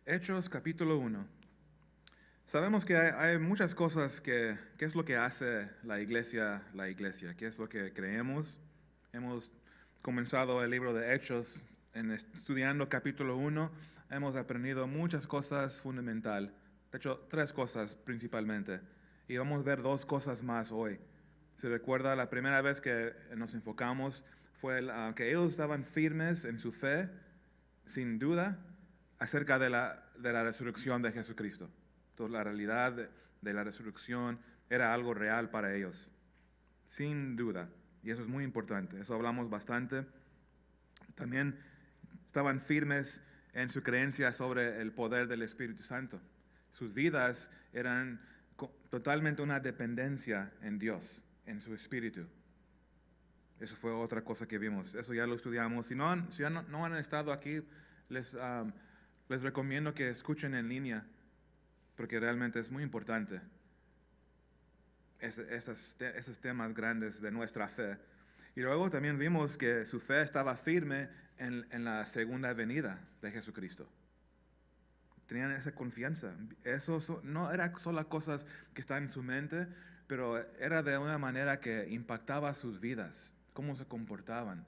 Hechos capítulo 1. Sabemos que hay muchas cosas ¿qué es lo que hace la iglesia, qué es lo que creemos? Hemos comenzado el libro de Hechos estudiando capítulo 1, hemos aprendido muchas cosas fundamentales, de hecho 3 cosas principalmente, y vamos a ver 2 cosas más hoy. Se recuerda la primera vez que nos enfocamos fue que ellos estaban firmes en su fe, sin duda, acerca de la resurrección de Jesucristo. Entonces, la realidad de la resurrección era algo real para ellos, sin duda. Y eso es muy importante, eso hablamos bastante. También estaban firmes en su creencia sobre el poder del Espíritu Santo. Sus vidas eran totalmente una dependencia en Dios, en su Espíritu. Eso fue otra cosa que vimos, eso ya lo estudiamos. Si no han estado aquí, les recomiendo que escuchen en línea, porque realmente es muy importante esos temas grandes de nuestra fe. Y luego también vimos que su fe estaba firme en la segunda venida de Jesucristo. Tenían esa confianza. Eso no era solo cosas que están en su mente, pero era de una manera que impactaba sus vidas, cómo se comportaban.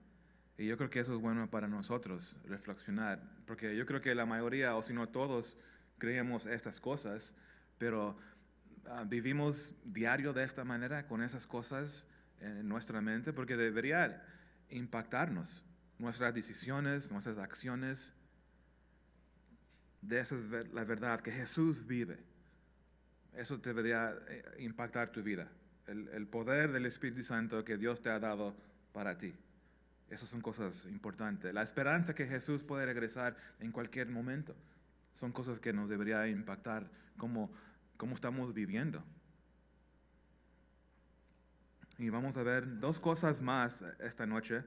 Y yo creo que eso es bueno para nosotros, reflexionar, porque yo creo que la mayoría, o si no todos, creemos estas cosas, pero vivimos diario de esta manera, con esas cosas en nuestra mente, porque debería impactarnos, nuestras decisiones, nuestras acciones. De esa es la verdad, que Jesús vive. Eso debería impactar tu vida. El poder del Espíritu Santo que Dios te ha dado para ti. Esas son cosas importantes. La esperanza que Jesús puede regresar en cualquier momento. Son cosas que nos debería impactar cómo estamos viviendo. Y vamos a ver 2 cosas más esta noche.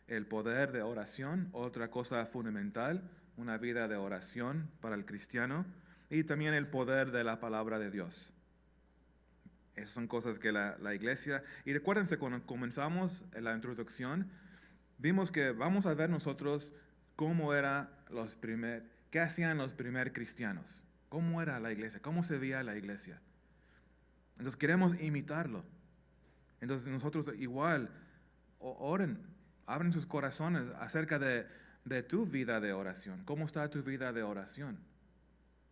El poder de oración, otra cosa fundamental, una vida de oración para el cristiano. Y también el poder de la palabra de Dios. Esas son cosas que la iglesia... Y recuérdense, cuando comenzamos en la introducción, vimos que vamos a ver nosotros cómo era qué hacían los primeros cristianos, cómo era la iglesia, cómo se veía la iglesia. Entonces queremos imitarlo. Entonces nosotros igual oren, abren sus corazones acerca de tu vida de oración. ¿Cómo está tu vida de oración?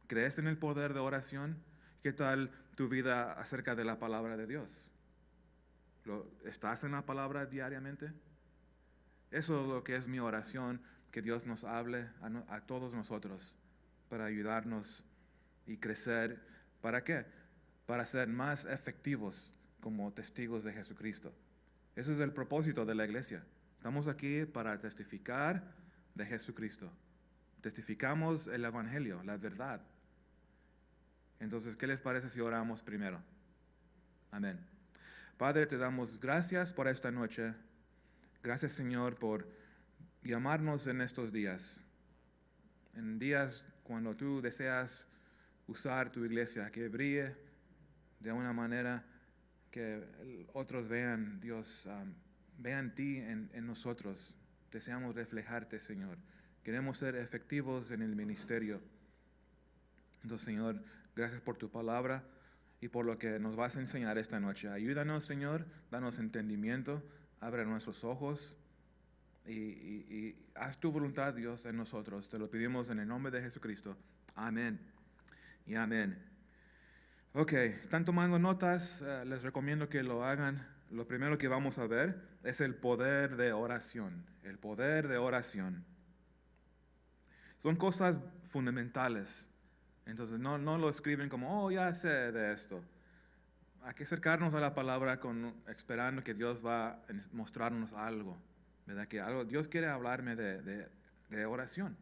¿Crees en el poder de oración? ¿Qué tal tu vida acerca de la palabra de Dios? ¿Estás en la palabra diariamente? Eso es lo que es mi oración, que Dios nos hable a todos nosotros para ayudarnos y crecer. ¿Para qué? Para ser más efectivos como testigos de Jesucristo. Ese es el propósito de la iglesia. Estamos aquí para testificar de Jesucristo. Testificamos el Evangelio, la verdad. Entonces, ¿qué les parece si oramos primero? Amén. Padre, te damos gracias por esta noche. Gracias, Señor, por llamarnos en estos días. En días cuando tú deseas usar tu iglesia, que brille de una manera que otros vean, Dios, vean ti en nosotros. Deseamos reflejarte, Señor. Queremos ser efectivos en el ministerio. Entonces, Señor, gracias por tu palabra y por lo que nos vas a enseñar esta noche. Ayúdanos, Señor, danos entendimiento, abre nuestros ojos y haz tu voluntad, Dios, en nosotros. Te lo pedimos en el nombre de Jesucristo. Amén y amén. Ok, ¿están tomando notas? Les recomiendo que lo hagan. Lo primero que vamos a ver es el poder de oración. El poder de oración. Son cosas fundamentales. Entonces no lo escriben como, oh, ya sé de esto. Hay que acercarnos a la palabra esperando que Dios va a mostrarnos algo. ¿Verdad? Que Dios quiere hablarme de oración.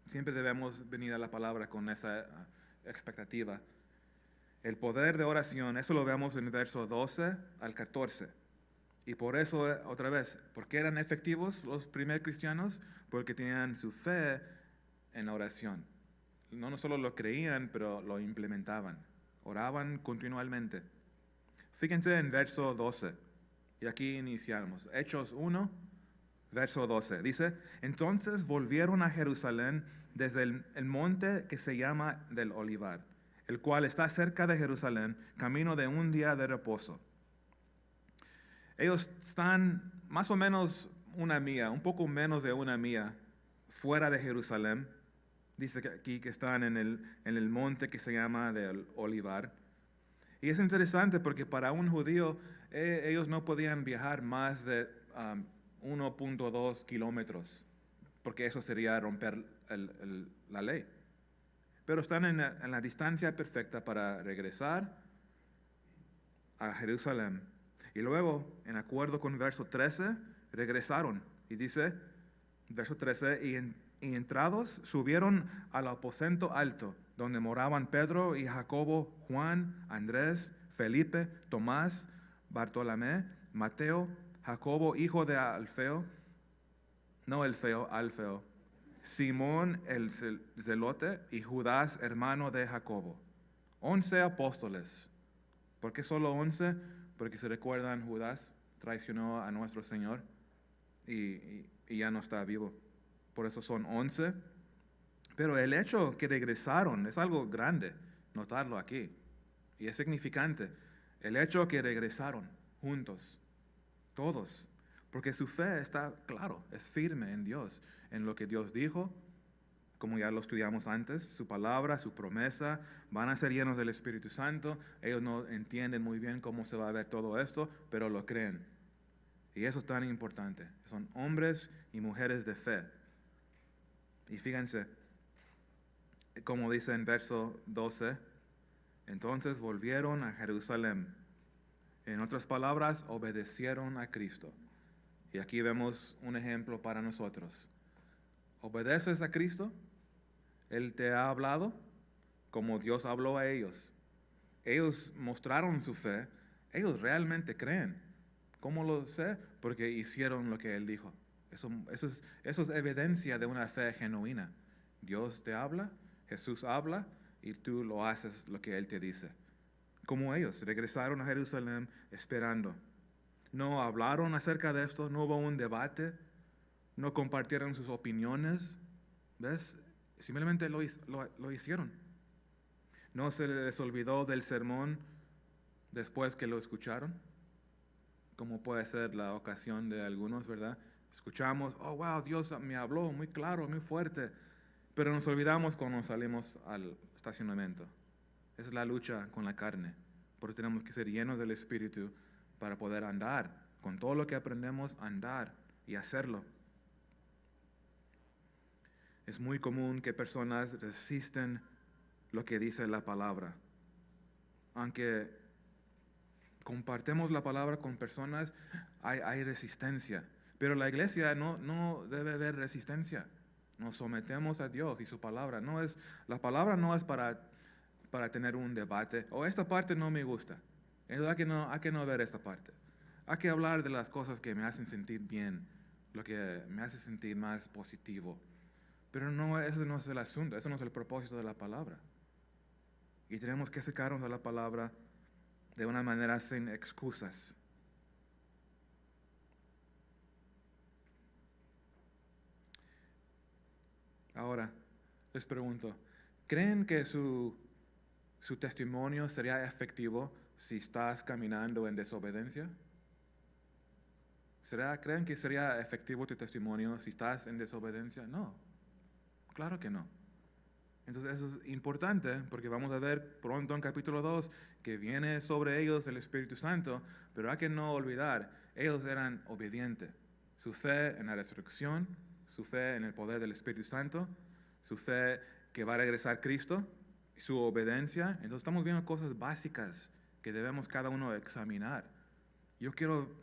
Siempre debemos venir a la palabra con esa expectativa. El poder de oración, eso lo vemos en el verso 12 al 14. Y por eso, otra vez, ¿por qué eran efectivos los primeros cristianos? Porque tenían su fe en la oración. No solo lo creían, pero lo implementaban. Oraban continuamente. Fíjense en verso 12. Y aquí iniciamos. Hechos 1, verso 12. Dice, entonces volvieron a Jerusalén desde el monte que se llama del Olivar, el cual está cerca de Jerusalén, camino de un día de reposo. Ellos están más o menos una milla, un poco menos de una milla, fuera de Jerusalén. Dice aquí que están en el monte que se llama del Olivar. Y es interesante porque para un judío ellos no podían viajar más de 1.2 kilómetros, porque eso sería romper la ley. Pero están en la distancia perfecta para regresar a Jerusalén. Y luego, en acuerdo con verso 13, regresaron. Y dice, verso 13, y entrados subieron al aposento alto, donde moraban Pedro y Jacobo, Juan, Andrés, Felipe, Tomás, Bartolomé, Mateo, Jacobo, hijo de Alfeo, Alfeo, Simón el Zelote y Judas, hermano de Jacobo. 11 apóstoles. ¿Por qué solo 11? Porque se recuerdan, Judas traicionó a nuestro Señor y ya no está vivo. Por eso son 11. Pero el hecho que regresaron es algo grande, notarlo aquí. Y es significante. El hecho que regresaron juntos, todos. Porque su fe está, claro, es firme en Dios, en lo que Dios dijo, como ya lo estudiamos antes, su palabra, su promesa, van a ser llenos del Espíritu Santo. Ellos no entienden muy bien cómo se va a ver todo esto, pero lo creen. Y eso es tan importante. Son hombres y mujeres de fe. Y fíjense, como dice en verso 12, entonces volvieron a Jerusalén. En otras palabras, obedecieron a Cristo. Y aquí vemos un ejemplo para nosotros. ¿Obedeces a Cristo? Él te ha hablado como Dios habló a ellos. Ellos mostraron su fe. Ellos realmente creen. ¿Cómo lo sé? Porque hicieron lo que Él dijo. Eso es evidencia de una fe genuina. Dios te habla, Jesús habla y tú lo haces lo que Él te dice. Como ellos regresaron a Jerusalén esperando. No hablaron acerca de esto, no hubo un debate, no compartieron sus opiniones. ¿Ves? Simplemente lo hicieron. No se les olvidó del sermón después que lo escucharon, como puede ser la ocasión de algunos, ¿verdad? Escuchamos, oh wow, Dios me habló muy claro, muy fuerte, pero nos olvidamos cuando salimos al estacionamiento. Esa es la lucha con la carne, porque tenemos que ser llenos del Espíritu para poder andar, con todo lo que aprendemos, andar y hacerlo. Es muy común que personas resisten lo que dice la palabra. Aunque compartemos la palabra con personas, hay resistencia. Pero la iglesia no debe haber resistencia. Nos sometemos a Dios y su palabra. La palabra no es para tener un debate. Esta parte no me gusta. Entonces hay que no ver esta parte. Hay que hablar de las cosas que me hacen sentir bien, lo que me hace sentir más positivo. Pero ese no es el asunto, ese no es el propósito de la palabra. Y tenemos que acercarnos a la palabra de una manera sin excusas. Ahora, les pregunto, ¿creen que su testimonio sería efectivo si estás caminando en desobediencia? ¿Creen que sería efectivo tu testimonio si estás en desobediencia? No, claro que no. Entonces eso es importante porque vamos a ver pronto en capítulo 2 que viene sobre ellos el Espíritu Santo, pero hay que no olvidar, ellos eran obedientes. Su fe en la resurrección, su fe en el poder del Espíritu Santo, su fe que va a regresar Cristo, su obediencia. Entonces estamos viendo cosas básicas que debemos cada uno examinar. Yo quiero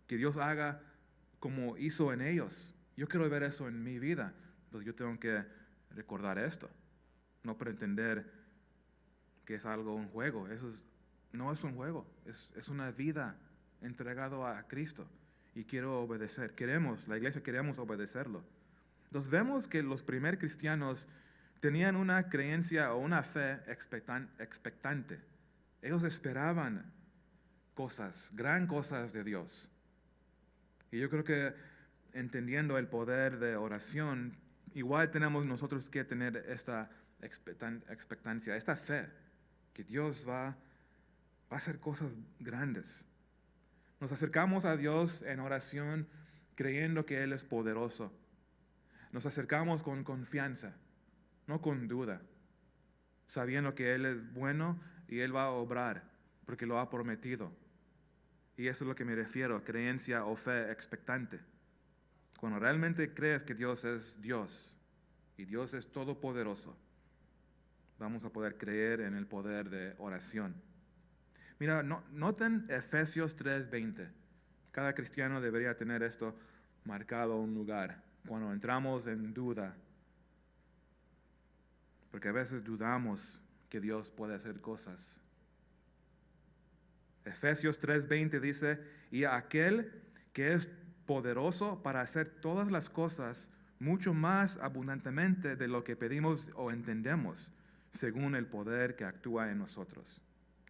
que Dios haga como hizo en ellos. Yo quiero ver eso en mi vida. Entonces yo tengo que recordar esto. No pretender que es un juego. No es un juego. Es una vida entregada a Cristo. Y quiero obedecer. La iglesia queremos obedecerlo. Entonces vemos que los primeros cristianos tenían una creencia o una fe expectante. Ellos esperaban gran cosas de Dios. Y yo creo que entendiendo el poder de oración, igual tenemos nosotros que tener esta expectancia, esta fe, que Dios va a hacer cosas grandes. Nos acercamos a Dios en oración creyendo que Él es poderoso. Nos acercamos con confianza, no con duda, sabiendo que Él es bueno y Él va a obrar porque lo ha prometido. Y eso es lo que me refiero, creencia o fe expectante. Cuando realmente crees que Dios es Dios y Dios es todopoderoso, vamos a poder creer en el poder de oración. Mira, noten Efesios 3:20. Cada cristiano debería tener esto marcado en un lugar. Cuando entramos en duda, porque a veces dudamos que Dios puede hacer cosas. Efesios 3:20 dice, y aquel que es poderoso para hacer todas las cosas mucho más abundantemente de lo que pedimos o entendemos, según el poder que actúa en nosotros.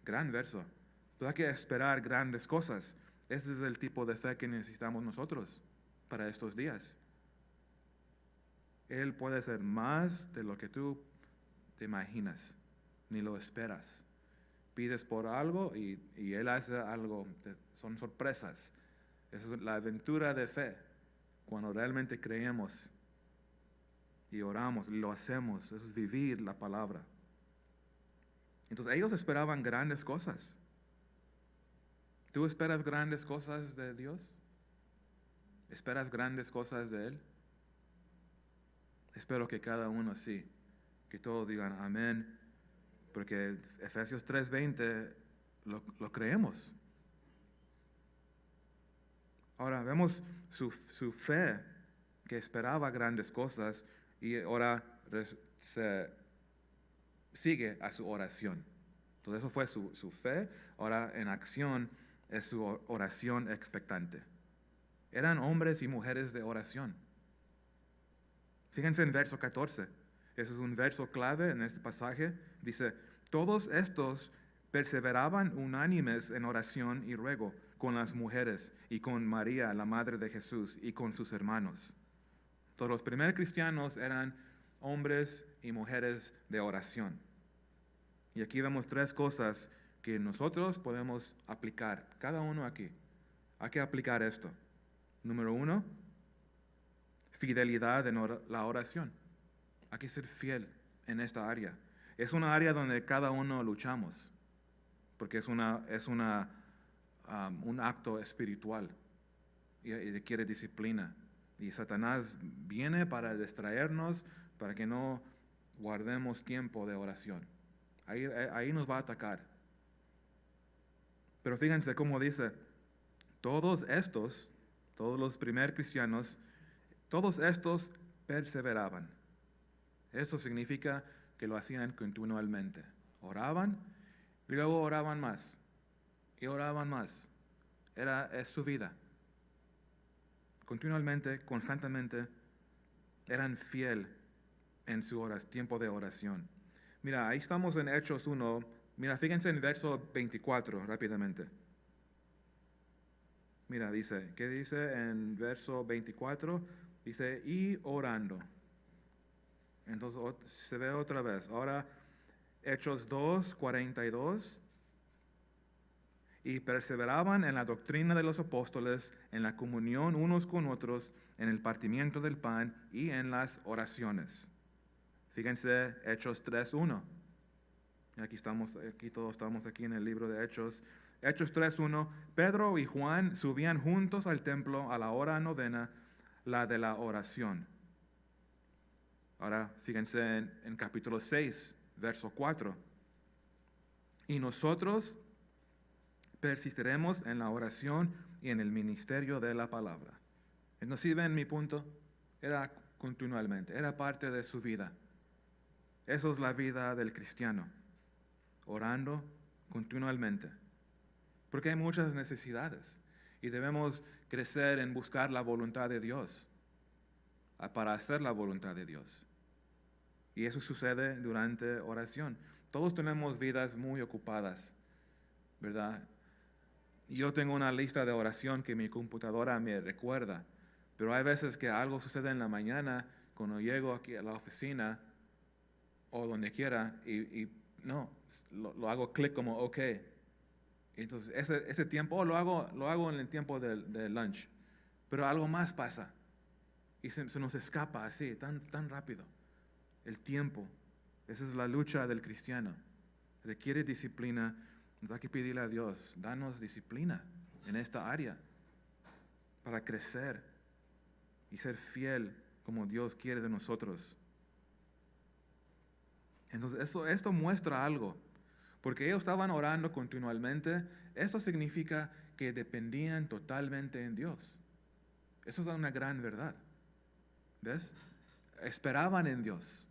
Gran verso. Entonces hay que esperar grandes cosas. Ese es el tipo de fe que necesitamos nosotros para estos días. Él puede hacer más de lo que tú te imaginas, ni lo esperas. Pides por algo y Él hace algo. Son sorpresas. Esa es la aventura de fe. Cuando realmente creemos y oramos y lo hacemos, eso es vivir la palabra. Entonces ellos esperaban grandes cosas. ¿Tú esperas grandes cosas de Dios? ¿Esperas grandes cosas de Él? Espero que cada uno sí, que todos digan amén, porque Efesios 3:20 lo creemos. Ahora vemos su fe, que esperaba grandes cosas, y ahora se sigue a su oración. Entonces eso fue su fe, ahora en acción es su oración expectante. Eran hombres y mujeres de oración. Fíjense en verso 14. Eso es un verso clave en este pasaje. Dice, todos estos perseveraban unánimes en oración y ruego con las mujeres y con María, la madre de Jesús, y con sus hermanos. Todos los primeros cristianos eran hombres y mujeres de oración. Y aquí vemos tres cosas que nosotros podemos aplicar, cada uno aquí. Hay que aplicar esto. Número 1, fidelidad en la oración. Hay que ser fiel en esta área. Es una área donde cada uno luchamos, porque es un acto espiritual y requiere disciplina. Y Satanás viene para distraernos, para que no guardemos tiempo de oración. Ahí nos va a atacar. Pero fíjense cómo dice, todos los primeros cristianos, todos estos perseveraban. Eso significa que lo hacían continuamente. Oraban y luego oraban más. Y oraban más. Es su vida. Continuamente, constantemente, eran fiel en su tiempo de oración. Mira, ahí estamos en Hechos 1. Mira, fíjense en verso 24 rápidamente. Mira, ¿qué dice en verso 24? Dice, y orando. Entonces se ve otra vez. Ahora, Hechos 2, 42. Y perseveraban en la doctrina de los apóstoles, en la comunión unos con otros, en el partimiento del pan y en las oraciones. Fíjense, Hechos 3:1. Aquí todos estamos aquí en el libro de Hechos. Hechos 3:1. Pedro y Juan subían juntos al templo a la hora novena, la de la oración. Ahora fíjense en capítulo 6, verso 4. Y nosotros persistiremos en la oración y en el ministerio de la palabra. Entonces, ¿sí ven mi punto? Era continuamente, era parte de su vida. Eso es la vida del cristiano, orando continuamente. Porque hay muchas necesidades y debemos crecer en buscar la voluntad de Dios, para hacer la voluntad de Dios. Y eso sucede durante oración. Todos tenemos vidas muy ocupadas, ¿verdad? Yo tengo una lista de oración que mi computadora me recuerda, pero hay veces que algo sucede en la mañana cuando llego aquí a la oficina o donde quiera y no, lo hago clic como ok. Entonces ese tiempo lo hago en el tiempo del lunch, pero algo más pasa y se nos escapa así, tan rápido. El tiempo, esa es la lucha del cristiano. Requiere disciplina, nos hay que pedirle a Dios, danos disciplina en esta área para crecer y ser fiel como Dios quiere de nosotros. Entonces esto muestra algo, porque ellos estaban orando continuamente. Eso significa que dependían totalmente en Dios. Eso es una gran verdad. ¿Ves? Esperaban en Dios.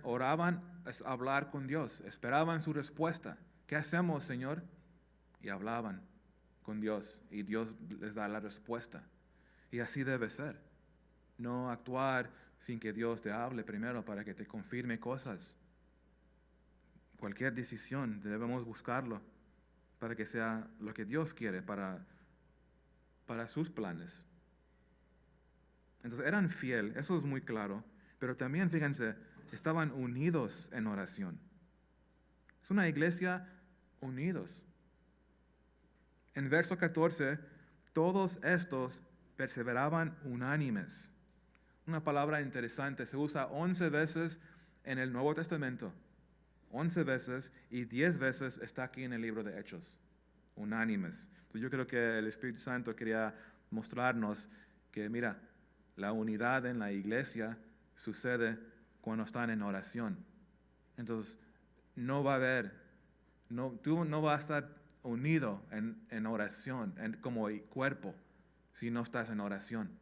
Oraban a hablar con Dios, esperaban su respuesta. ¿Qué hacemos, Señor? Y hablaban con Dios y Dios les da la respuesta. Y así debe ser. No actuar sin que Dios te hable primero para que te confirme cosas. Cualquier decisión debemos buscarlo para que sea lo que Dios quiere para sus planes. Entonces eran fieles, eso es muy claro, pero también fíjense, estaban unidos en oración. Es una iglesia unidos. En verso 14, todos estos perseveraban unánimes. Una palabra interesante, se usa 11 veces en el Nuevo Testamento. 11 veces y 10 veces está aquí en el libro de Hechos. Unánimes. Entonces yo creo que el Espíritu Santo quería mostrarnos que, mira, la unidad en la iglesia sucede cuando están en oración. Entonces, tú no vas a estar unido en oración, como cuerpo, si no estás en oración.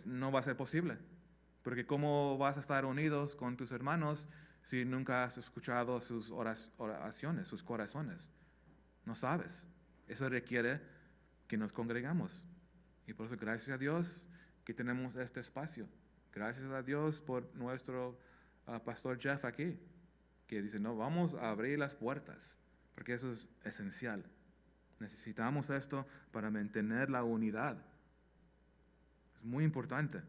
No va a ser posible, porque ¿cómo vas a estar unidos con tus hermanos si nunca has escuchado sus oraciones, sus corazones? No sabes. Eso requiere que nos congregamos. Y por eso, gracias a Dios que tenemos este espacio. Gracias a Dios por nuestro pastor Jeff aquí, que dice, no, vamos a abrir las puertas, porque eso es esencial. Necesitamos esto para mantener la unidad. Es muy importante.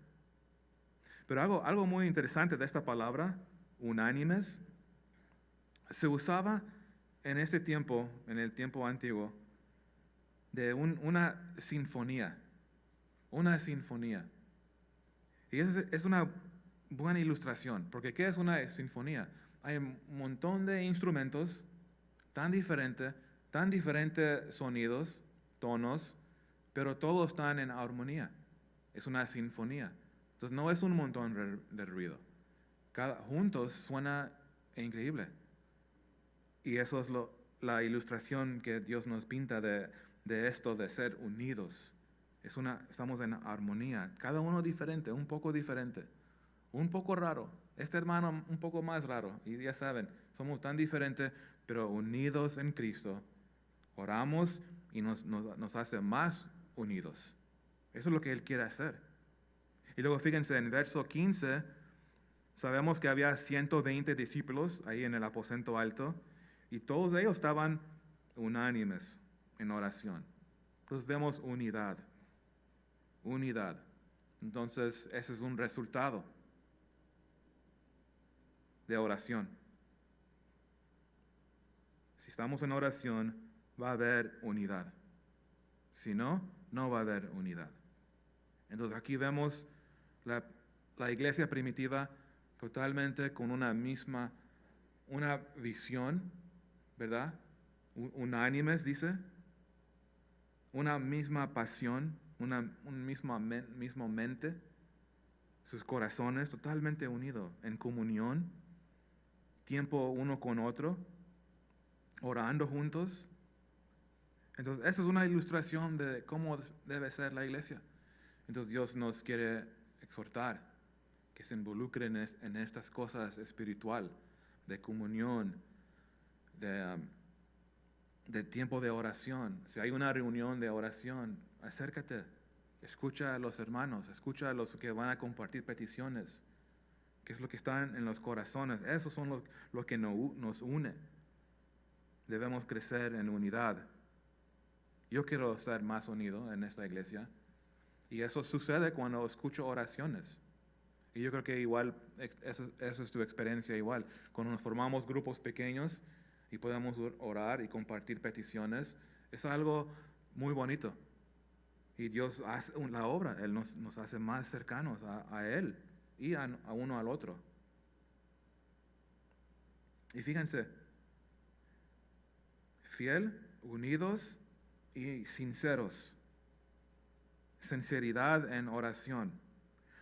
Pero algo muy interesante de esta palabra, unánimes, se usaba en ese tiempo, en el tiempo antiguo, de una sinfonía. Una sinfonía. Y es una buena ilustración, porque ¿qué es una sinfonía? Hay un montón de instrumentos tan diferentes sonidos, tonos, pero todos están en armonía. Es una sinfonía. Entonces no es un montón de ruido. Juntos suena increíble. Y eso es la ilustración que Dios nos pinta de esto de ser unidos. Estamos en armonía. Cada uno diferente, un poco diferente. Un poco raro. Este hermano un poco más raro. Y ya saben, somos tan diferentes, pero unidos en Cristo. Oramos y nos hace más unidos. Eso es lo que Él quiere hacer. Y luego fíjense, en verso 15, sabemos que había 120 discípulos ahí en el aposento alto, y todos ellos estaban unánimes en oración. Entonces vemos unidad. Unidad. Entonces ese es un resultado de oración. Si estamos en oración, va a haber unidad. Si no, no va a haber unidad. Entonces aquí vemos la iglesia primitiva totalmente con una visión, ¿verdad? Unánimes, dice. Una misma pasión, un mismo mente. Sus corazones totalmente unidos en comunión. Tiempo uno con otro. Orando juntos. Entonces, eso es una ilustración de cómo debe ser la iglesia. Entonces, Dios nos quiere exhortar que se involucren en estas cosas espiritual, de comunión, de tiempo de oración. Si hay una reunión de oración, acércate, escucha a los hermanos, escucha a los que van a compartir peticiones, qué es lo que está en los corazones. Esos son lo que nos une. Debemos crecer en unidad. Yo quiero estar más unido en esta iglesia. Y eso sucede cuando escucho oraciones. Y yo creo que igual, eso es tu experiencia igual. Cuando nos formamos grupos pequeños y podemos orar y compartir peticiones, es algo muy bonito. Y Dios hace la obra, Él nos hace más cercanos a Él y a uno al otro. Y fíjense, fiel, unidos y sinceros. Sinceridad en oración.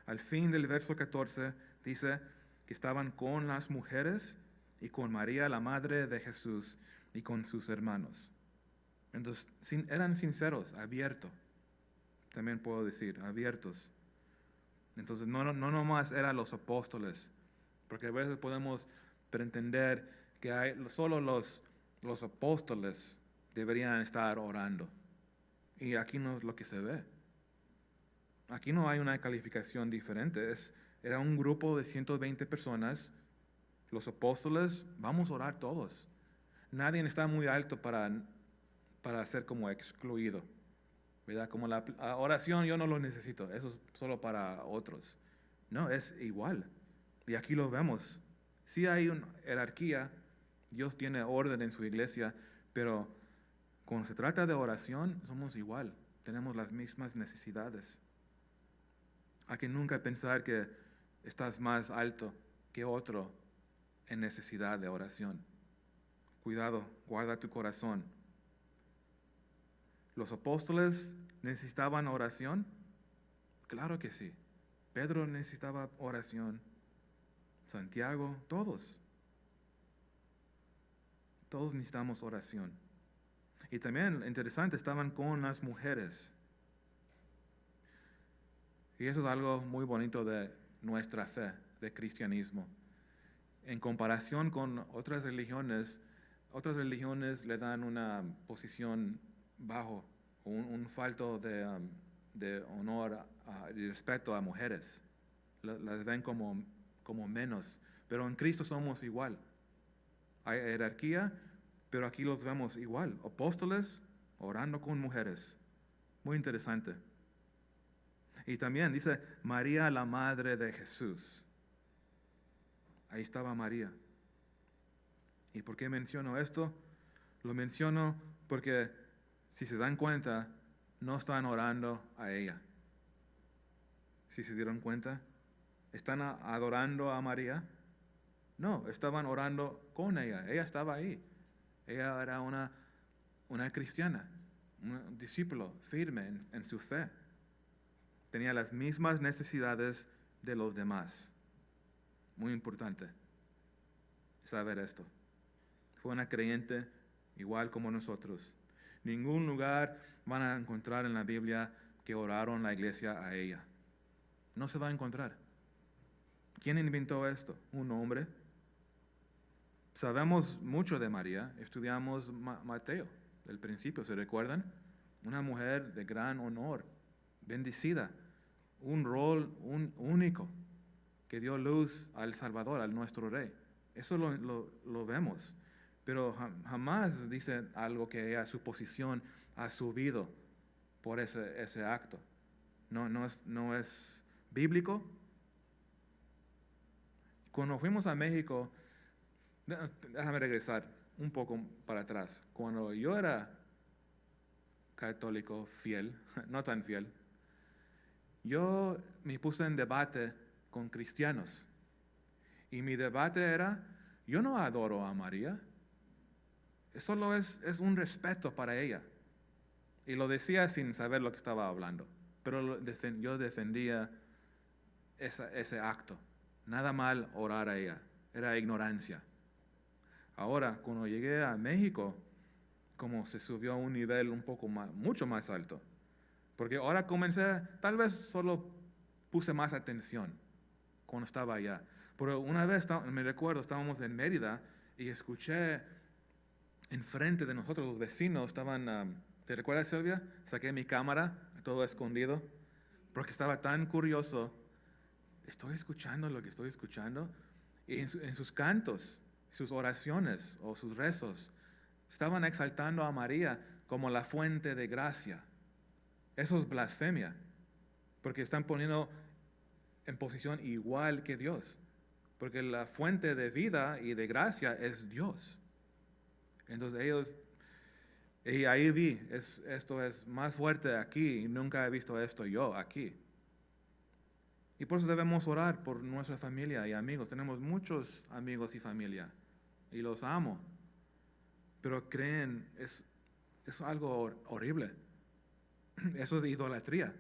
Al fin del verso 14 dice que estaban con las mujeres y con María, la madre de Jesús, y con sus hermanos. Entonces, eran sinceros, abiertos. También puedo decir, abiertos. Entonces, no nomás eran los apóstoles, porque a veces podemos pretender que solo los apóstoles deberían estar orando. Y aquí no es lo que se ve. Aquí no hay una calificación diferente. Era un grupo de 120 personas. Los apóstoles, vamos a orar todos. Nadie está muy alto para ser como excluido. ¿Verdad? Como la oración yo no lo necesito. Eso es solo para otros. No, es igual. Y aquí lo vemos. Sí hay una jerarquía. Dios tiene orden en su iglesia. Pero cuando se trata de oración, somos igual. Tenemos las mismas necesidades. Hay que nunca pensar que estás más alto que otro en necesidad de oración. Cuidado, guarda tu corazón. ¿Los apóstoles necesitaban oración? Claro que sí. Pedro necesitaba oración. Santiago, todos. Todos necesitamos oración. Y también, interesante, estaban con las mujeres. Y eso es algo muy bonito de nuestra fe, de cristianismo. En comparación con otras religiones le dan una posición bajo, un falto de honor y respeto a mujeres. Las ven como menos. Pero en Cristo somos igual. Hay jerarquía, pero aquí los vemos igual. Apóstoles orando con mujeres. Muy interesante. Y también dice María, la madre de Jesús. Ahí estaba María. ¿Y por qué menciono esto? Lo menciono porque, si se dan cuenta, no están orando a ella. ¿Sí se dieron cuenta? ¿Están adorando a María? No, estaban orando con ella. Ella estaba ahí. Ella era una cristiana, un discípulo firme en su fe. Tenía las mismas necesidades de los demás. Muy importante saber esto. Fue una creyente igual como nosotros. Ningún lugar van a encontrar en la Biblia que oraron la iglesia a ella. No se va a encontrar. ¿Quién inventó esto? ¿Un hombre? Sabemos mucho de María. Estudiamos Mateo del principio, ¿se recuerdan? Una mujer de gran honor, bendecida, un rol único que dio luz al Salvador, al nuestro Rey. Eso lo vemos. Pero jamás dice algo que ella, su posición ha subido por ese acto. No es bíblico. Cuando fuimos a México, déjame regresar un poco para atrás. Cuando yo era católico fiel, no tan fiel, yo me puse en debate con cristianos. Y mi debate era, yo no adoro a María. Solo es un respeto para ella. Y lo decía sin saber lo que estaba hablando. Pero yo defendía ese acto. Nada mal orar a ella. Era ignorancia. Ahora, cuando llegué a México, como se subió a un nivel mucho más alto. Porque ahora tal vez solo puse más atención cuando estaba allá. Pero una vez, me recuerdo, estábamos en Mérida y escuché enfrente de nosotros, los vecinos estaban, ¿te recuerdas, Silvia? Saqué mi cámara, todo escondido, porque estaba tan curioso. ¿Estoy escuchando lo que estoy escuchando? Y en sus cantos, sus oraciones o sus rezos, estaban exaltando a María como la fuente de gracia. Eso es blasfemia. porque están poniendo en posición igual que Dios, porque la fuente de vida y de gracia es Dios. Entonces ellos, y ahí vi, esto es más fuerte aquí, y nunca he visto esto yo aquí. Y por eso debemos orar por nuestra familia y amigos. Tenemos muchos amigos y familia, y los amo, pero creen, es algo horrible. Eso es idolatría.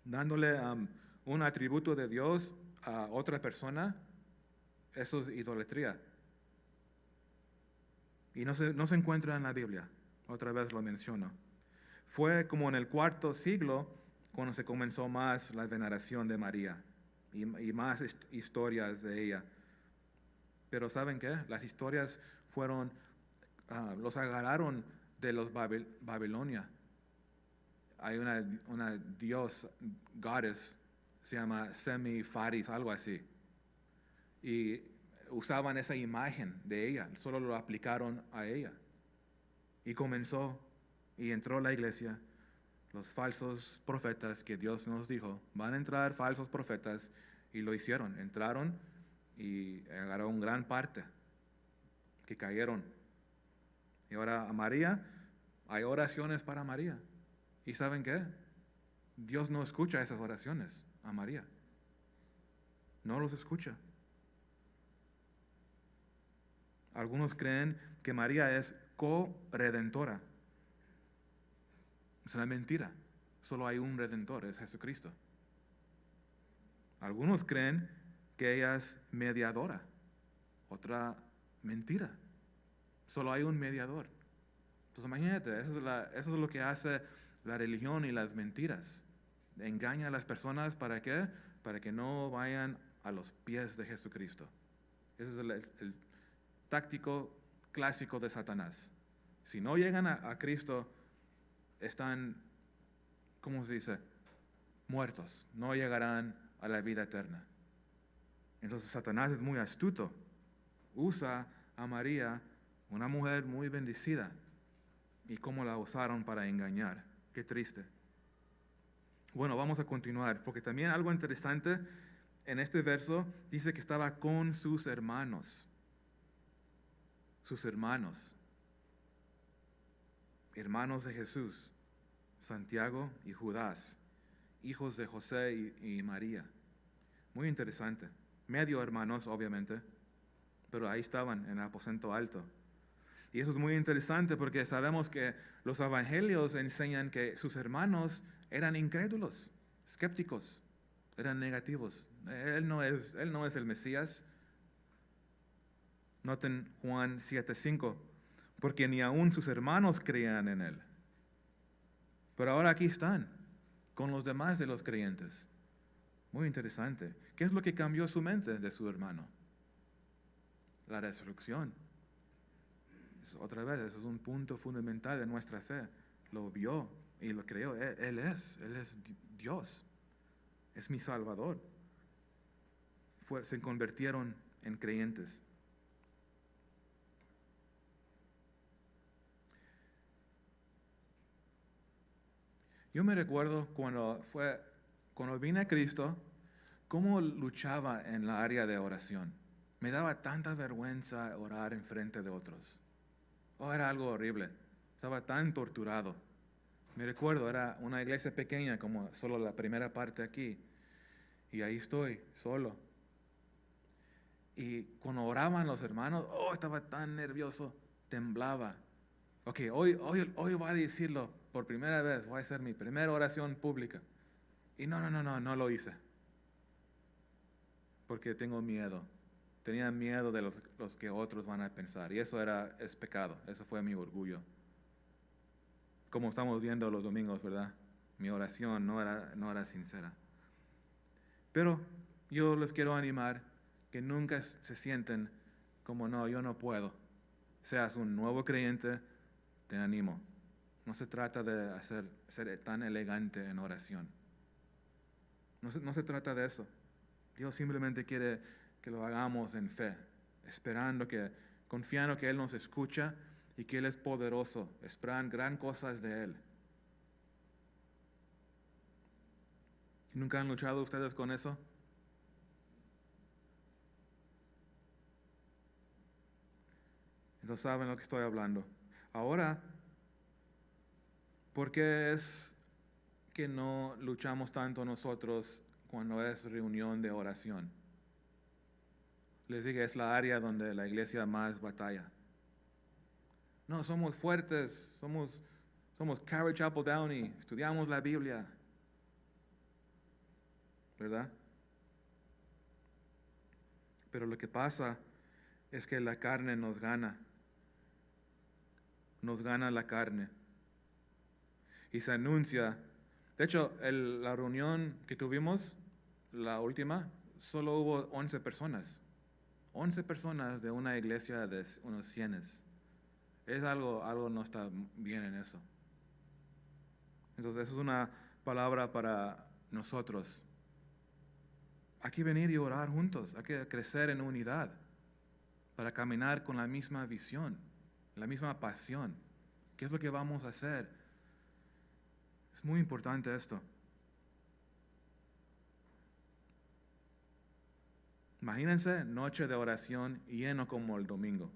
Dándole un atributo de Dios a otra persona, eso es idolatría. Y no se encuentra en la Biblia. Otra vez lo menciono. Fue como en el IV siglo cuando se comenzó más la veneración de María y más historias de ella. Pero ¿saben qué? Las historias los agarraron de los Babilonia. Hay una dios, goddess, se llama Semi-Faris, algo así. Y usaban esa imagen de ella, solo lo aplicaron a ella. Y comenzó, y entró la iglesia, los falsos profetas que Dios nos dijo, van a entrar falsos profetas, y lo hicieron. Entraron y agarraron gran parte, que cayeron. Y ahora a María, hay oraciones para María. ¿Y saben qué? Dios no escucha esas oraciones a María. No los escucha. Algunos creen que María es co-redentora. Es una mentira. Solo hay un redentor, es Jesucristo. Algunos creen que ella es mediadora. Otra mentira. Solo hay un mediador. Entonces imagínate, eso es lo que hace la religión y las mentiras. Engaña a las personas, ¿para qué? Para que no vayan a los pies de Jesucristo. Ese es el táctico clásico de Satanás. Si no llegan a Cristo, están, ¿cómo se dice? Muertos. No llegarán a la vida eterna. Entonces Satanás es muy astuto. Usa a María, una mujer muy bendecida, y cómo la usaron para engañar. Qué triste. Bueno, vamos a continuar, porque también algo interesante en este verso dice que estaba con sus hermanos. Sus hermanos. Hermanos de Jesús, Santiago y Judas, hijos de José y María. Muy interesante. Medio hermanos, obviamente, pero ahí estaban en el aposento alto. Y eso es muy interesante porque sabemos que los evangelios enseñan que sus hermanos eran incrédulos, escépticos, eran negativos. Él no es el Mesías. Noten Juan 7:5, porque ni aun sus hermanos creían en él. Pero ahora aquí están, con los demás de los creyentes. Muy interesante. ¿Qué es lo que cambió su mente de su hermano? La resurrección. Otra vez, eso es un punto fundamental de nuestra fe. Lo vio y lo creyó. Él es Dios. Es mi Salvador. Se convirtieron en creyentes. Yo me recuerdo cuando vine a Cristo, cómo luchaba en la área de oración. Me daba tanta vergüenza orar en frente de otros. Era algo horrible. Estaba tan torturado. Me recuerdo, era una iglesia pequeña, como solo la primera parte aquí. Y ahí estoy, solo. Y cuando oraban los hermanos, estaba tan nervioso, temblaba. Ok, hoy voy a decirlo por primera vez, voy a hacer mi primera oración pública. Y no lo hice. Porque tengo miedo. Tenía miedo de los que otros van a pensar. Y eso es pecado. Eso fue mi orgullo. Como estamos viendo los domingos, ¿verdad? Mi oración no era sincera. Pero yo les quiero animar que nunca se sienten como, no, yo no puedo. Seas un nuevo creyente, te animo. No se trata de ser tan elegante en oración. No se trata de eso. Dios simplemente quiere que lo hagamos en fe, confiando que Él nos escucha y que Él es poderoso, esperan gran cosas de Él. ¿Nunca han luchado ustedes con eso? Entonces saben lo que estoy hablando. Ahora, ¿por qué es que no luchamos tanto nosotros cuando es reunión de oración? Les dije, es la área donde la iglesia más batalla. No, somos fuertes, somos Calvary Chapel Downey, estudiamos la Biblia, ¿verdad? Pero lo que pasa es que la carne nos gana la carne. Y se anuncia, de hecho, la reunión que tuvimos, la última, solo hubo 11 personas. 11 personas de una iglesia de unos 100. Algo no está bien en eso. Entonces, eso es una palabra para nosotros. Hay que venir y orar juntos, hay que crecer en unidad para caminar con la misma visión, la misma pasión. ¿Qué es lo que vamos a hacer? Es muy importante esto. Imagínense noche de oración lleno como el domingo.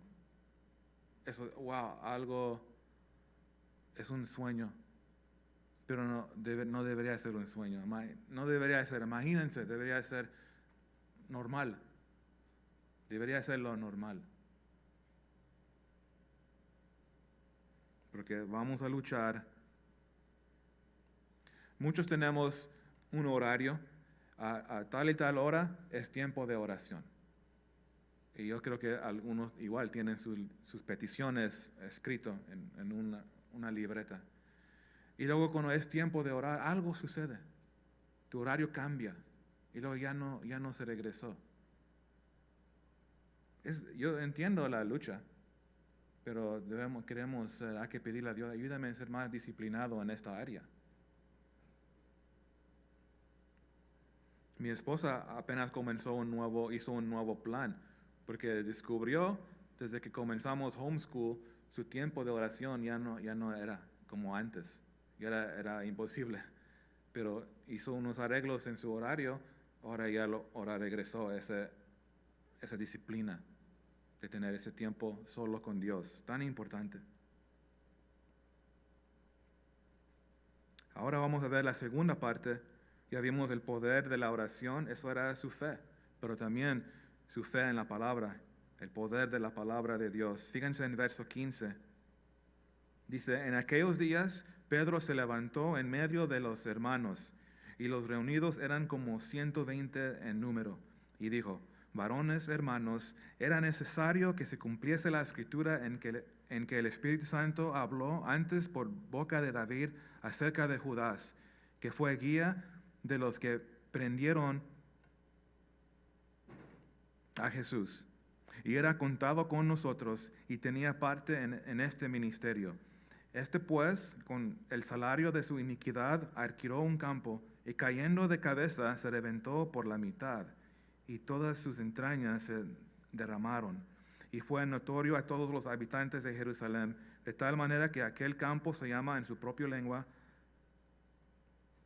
Eso, wow, algo es un sueño, pero no debería ser un sueño. No debería ser, imagínense, debería ser normal. Debería ser lo normal. Porque vamos a luchar. Muchos tenemos un horario. A tal y tal hora es tiempo de oración. Y yo creo que algunos igual tienen sus peticiones escritas en una libreta. Y luego cuando es tiempo de orar, algo sucede. Tu horario cambia. Y luego ya no se regresó. Yo entiendo la lucha, pero hay que pedirle a Dios, ayúdame a ser más disciplinado en esta área. Mi esposa apenas hizo un nuevo plan, porque descubrió desde que comenzamos homeschool, su tiempo de oración ya no era como antes, era imposible. Pero hizo unos arreglos en su horario, ahora regresó a esa disciplina de tener ese tiempo solo con Dios, tan importante. Ahora vamos a ver la segunda parte. Ya vimos el poder de la oración, eso era su fe, pero también su fe en la palabra, el poder de la palabra de Dios. Fíjense en verso 15. Dice, en aquellos días Pedro se levantó en medio de los hermanos, y los reunidos eran como 120 en número, y dijo, varones hermanos, era necesario que se cumpliese la escritura en que el Espíritu Santo habló antes por boca de David acerca de Judas, que fue guía de los que prendieron a Jesús, y era contado con nosotros y tenía parte en este ministerio. Este pues, con el salario de su iniquidad, adquirió un campo, y cayendo de cabeza se reventó por la mitad, y todas sus entrañas se derramaron. Y fue notorio a todos los habitantes de Jerusalén, de tal manera que aquel campo se llama en su propia lengua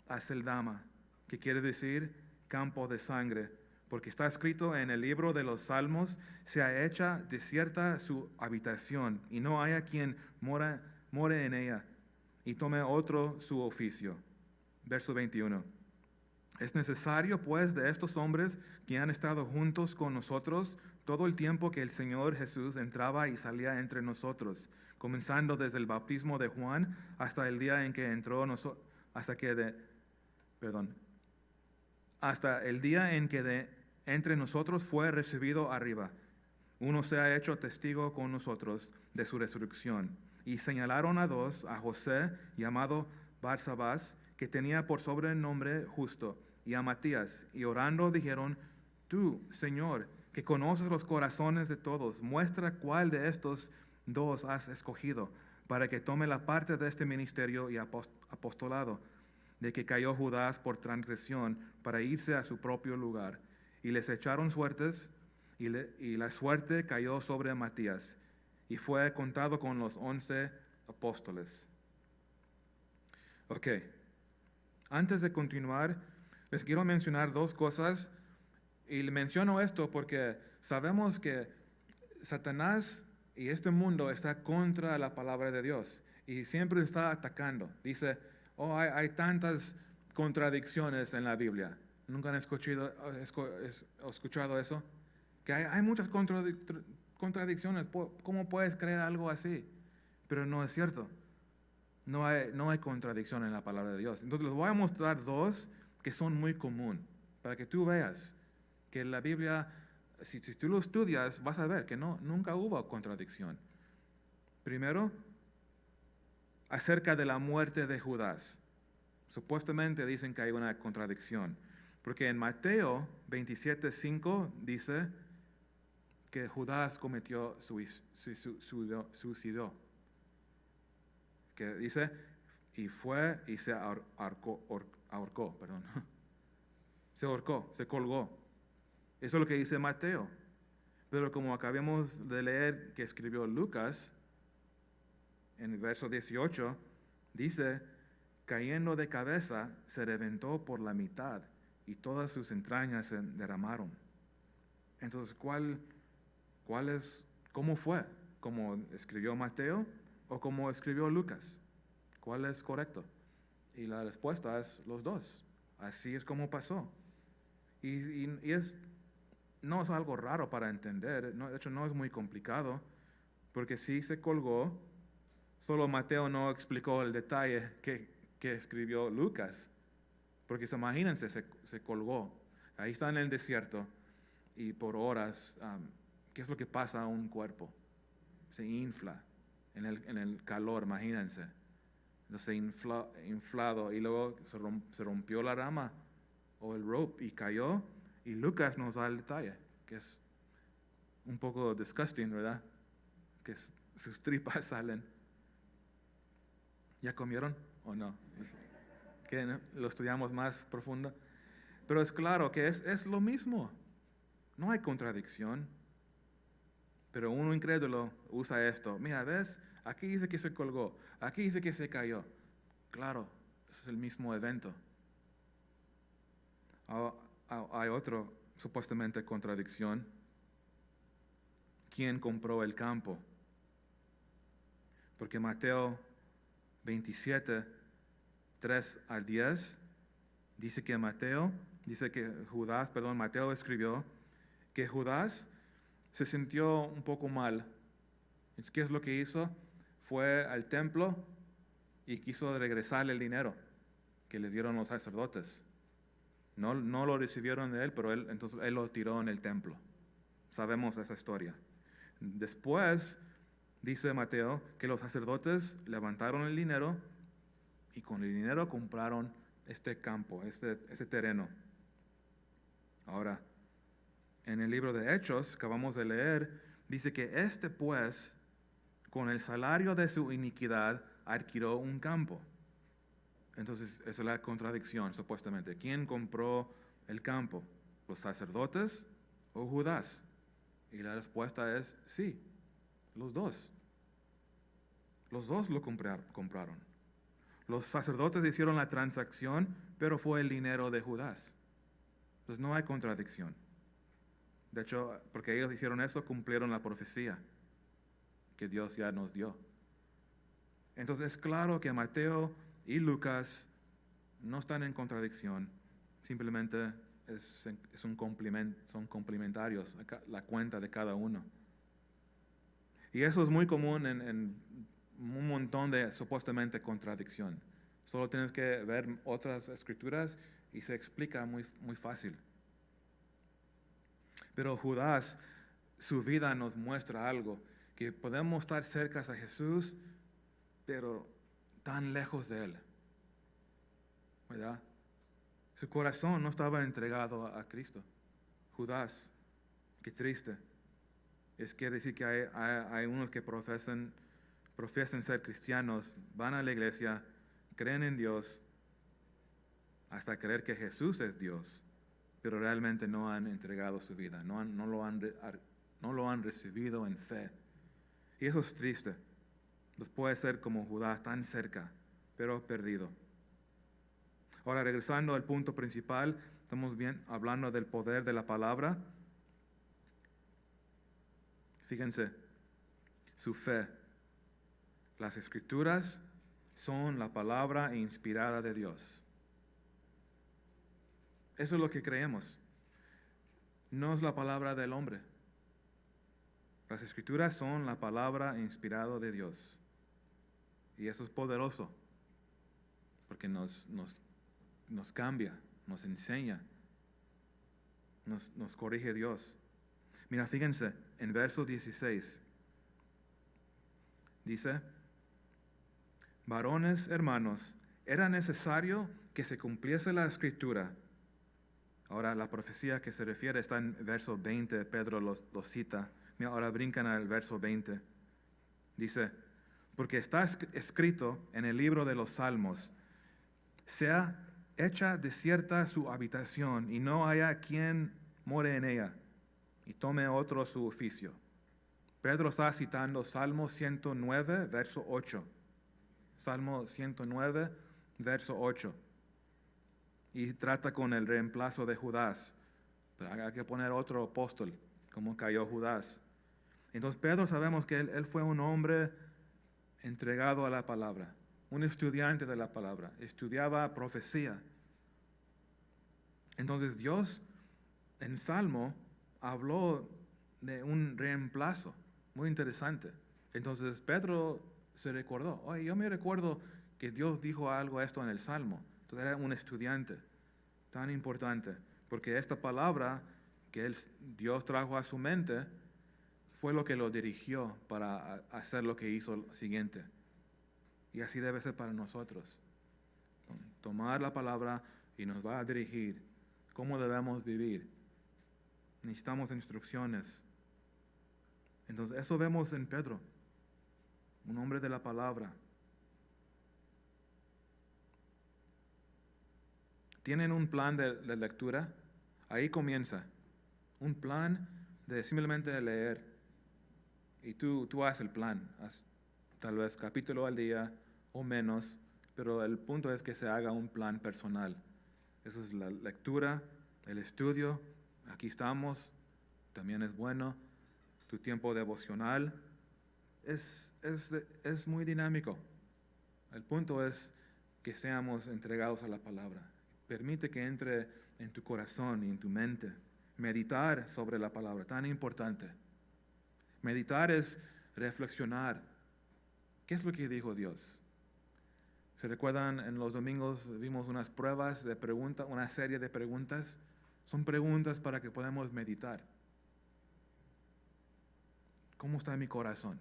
Aceldama, que quiere decir campo de sangre, porque está escrito en el libro de los Salmos, sea hecha desierta su habitación, y no haya quien more en ella, y tome otro su oficio. Verso 21. Es necesario, pues, de estos hombres que han estado juntos con nosotros todo el tiempo que el Señor Jesús entraba y salía entre nosotros, comenzando desde el bautismo de Juan hasta el día en que entró hasta el día en que de entre nosotros fue recibido arriba. Uno se ha hecho testigo con nosotros de su resurrección. Y señalaron a dos, a José, llamado Barsabás, que tenía por sobrenombre Justo, y a Matías, y orando dijeron, tú, Señor, que conoces los corazones de todos, muestra cuál de estos dos has escogido, para que tome la parte de este ministerio y apostolado, de que cayó Judas por transgresión para irse a su propio lugar. Y les echaron suertes, y la suerte cayó sobre Matías, y fue contado con los 11 apóstoles. Ok, antes de continuar, Les quiero mencionar dos cosas y le menciono esto porque sabemos que Satanás y este mundo está contra la palabra de Dios y siempre está atacando. Dice, oh, hay tantas contradicciones en la Biblia. ¿Nunca han escuchado eso? Que hay muchas contradicciones. ¿Cómo puedes creer algo así? Pero no es cierto. No hay contradicción en la palabra de Dios. Entonces les voy a mostrar dos que son muy común para que tú veas que la Biblia, si tú lo estudias, vas a ver que nunca hubo contradicción. Primero, acerca de la muerte de Judas. Supuestamente dicen que hay una contradicción, porque en Mateo 27:5 dice que Judas cometió suicidio. Que dice, y fue y se ahorcó, perdón. Se ahorcó, se colgó. Eso es lo que dice Mateo. Pero como acabamos de leer que escribió Lucas, en el verso 18, dice, cayendo de cabeza, se reventó por la mitad y todas sus entrañas se derramaron. Entonces, ¿cómo fue? ¿Cómo escribió Mateo o como escribió Lucas? ¿Cuál es correcto? Y la respuesta es los dos. Así es como pasó. Y no es algo raro para entender, de hecho no es muy complicado, porque sí se colgó, solo Mateo no explicó el detalle que escribió Lucas, porque imagínense, se colgó, ahí está en el desierto, y por horas, ¿qué es lo que pasa a un cuerpo? Se infla en el calor, imagínense. Se inflado y luego se rompió la rama o el rope y cayó. Y Lucas nos da el detalle, que es un poco disgusting, ¿verdad? Que sus tripas salen. ¿Ya comieron o no? Que lo estudiamos más profundo. Pero es claro que es lo mismo. No hay contradicción. Pero uno incrédulo usa esto. Mira, ¿ves? Aquí dice que se colgó. Aquí dice que se cayó. Claro, es el mismo evento. Hay otro supuestamente contradicción. ¿Quién compró el campo? Porque Mateo 27, 3 al 10, dice que Mateo escribió que Judas se sintió un poco mal. ¿Qué es lo que hizo? Fue al templo y quiso regresarle el dinero que les dieron los sacerdotes. No lo recibieron de él, pero entonces él lo tiró en el templo. Sabemos esa historia. Después, dice Mateo, que los sacerdotes levantaron el dinero y con el dinero compraron este campo, este terreno. Ahora, en el libro de Hechos, que acabamos de leer, dice que pues, con el salario de su iniquidad, adquirió un campo. Entonces, esa es la contradicción, supuestamente. ¿Quién compró el campo? ¿Los sacerdotes o Judas? Y la respuesta es sí, los dos. Los dos lo compraron. Los sacerdotes hicieron la transacción, pero fue el dinero de Judas. Entonces, no hay contradicción. De hecho, porque ellos hicieron eso, cumplieron la profecía que Dios ya nos dio. Entonces, es claro que Mateo y Lucas no están en contradicción, simplemente son complementarios la cuenta de cada uno. Y eso es muy común en un montón de supuestamente contradicción. Solo tienes que ver otras escrituras y se explica muy, muy fácil. Pero Judas, su vida nos muestra algo, que podemos estar cerca a Jesús, pero tan lejos de Él, ¿verdad? Su corazón no estaba entregado a Cristo. Judas, qué triste. Quiere decir que hay unos que profesan ser cristianos, van a la iglesia, creen en Dios, hasta creer que Jesús es Dios, pero realmente no han entregado su vida, no lo han recibido en fe. Y eso es triste. Pues puede ser como Judas, tan cerca, pero perdido. Ahora, regresando al punto principal, estamos bien hablando del poder de la palabra. Fíjense, su fe. Las Escrituras son la palabra inspirada de Dios. Eso es lo que creemos. No es la palabra del hombre. Las Escrituras son la palabra inspirada de Dios. Y eso es poderoso, porque nos cambia, nos enseña, nos corrige Dios. Mira, fíjense, en verso 16, dice, varones hermanos, era necesario que se cumpliese la Escritura. Ahora, la profecía que se refiere está en verso 20, Pedro lo cita. Mira, ahora brincan al verso 20. Dice, porque está escrito en el libro de los Salmos, sea hecha desierta su habitación y no haya quien more en ella y tome otro su oficio. Pedro está citando Salmo 109, verso 8. Salmo 109, verso 8. Y trata con el reemplazo de Judas. Pero hay que poner otro apóstol, como cayó Judas. Entonces Pedro sabemos que él fue un hombre entregado a la palabra, un estudiante de la palabra, estudiaba profecía. Entonces Dios en Salmo habló de un reemplazo, muy interesante. Entonces Pedro se recordó, oye, yo me recuerdo que Dios dijo algo esto en el Salmo. Entonces era un estudiante tan importante, porque esta palabra que Dios trajo a su mente fue lo que lo dirigió para hacer lo que hizo el siguiente. Y así debe ser para nosotros. Tomar la palabra y nos va a dirigir cómo debemos vivir. Necesitamos instrucciones. Entonces, eso vemos en Pedro, un hombre de la palabra. ¿Tienen un plan de lectura? Ahí comienza. Un plan de simplemente leer. Y tú haces el plan. Haz tal vez capítulo al día o menos, pero el punto es que se haga un plan personal. Esa es la lectura, el estudio. Aquí estamos, también es bueno. Tu tiempo devocional es muy dinámico. El punto es que seamos entregados a la palabra. Permite que entre en tu corazón y en tu mente. Meditar sobre la palabra, tan importante. Meditar es reflexionar. ¿Qué es lo que dijo Dios? ¿Se recuerdan? En los domingos vimos unas pruebas de preguntas, una serie de preguntas. Son preguntas para que podamos meditar. ¿Cómo está mi corazón?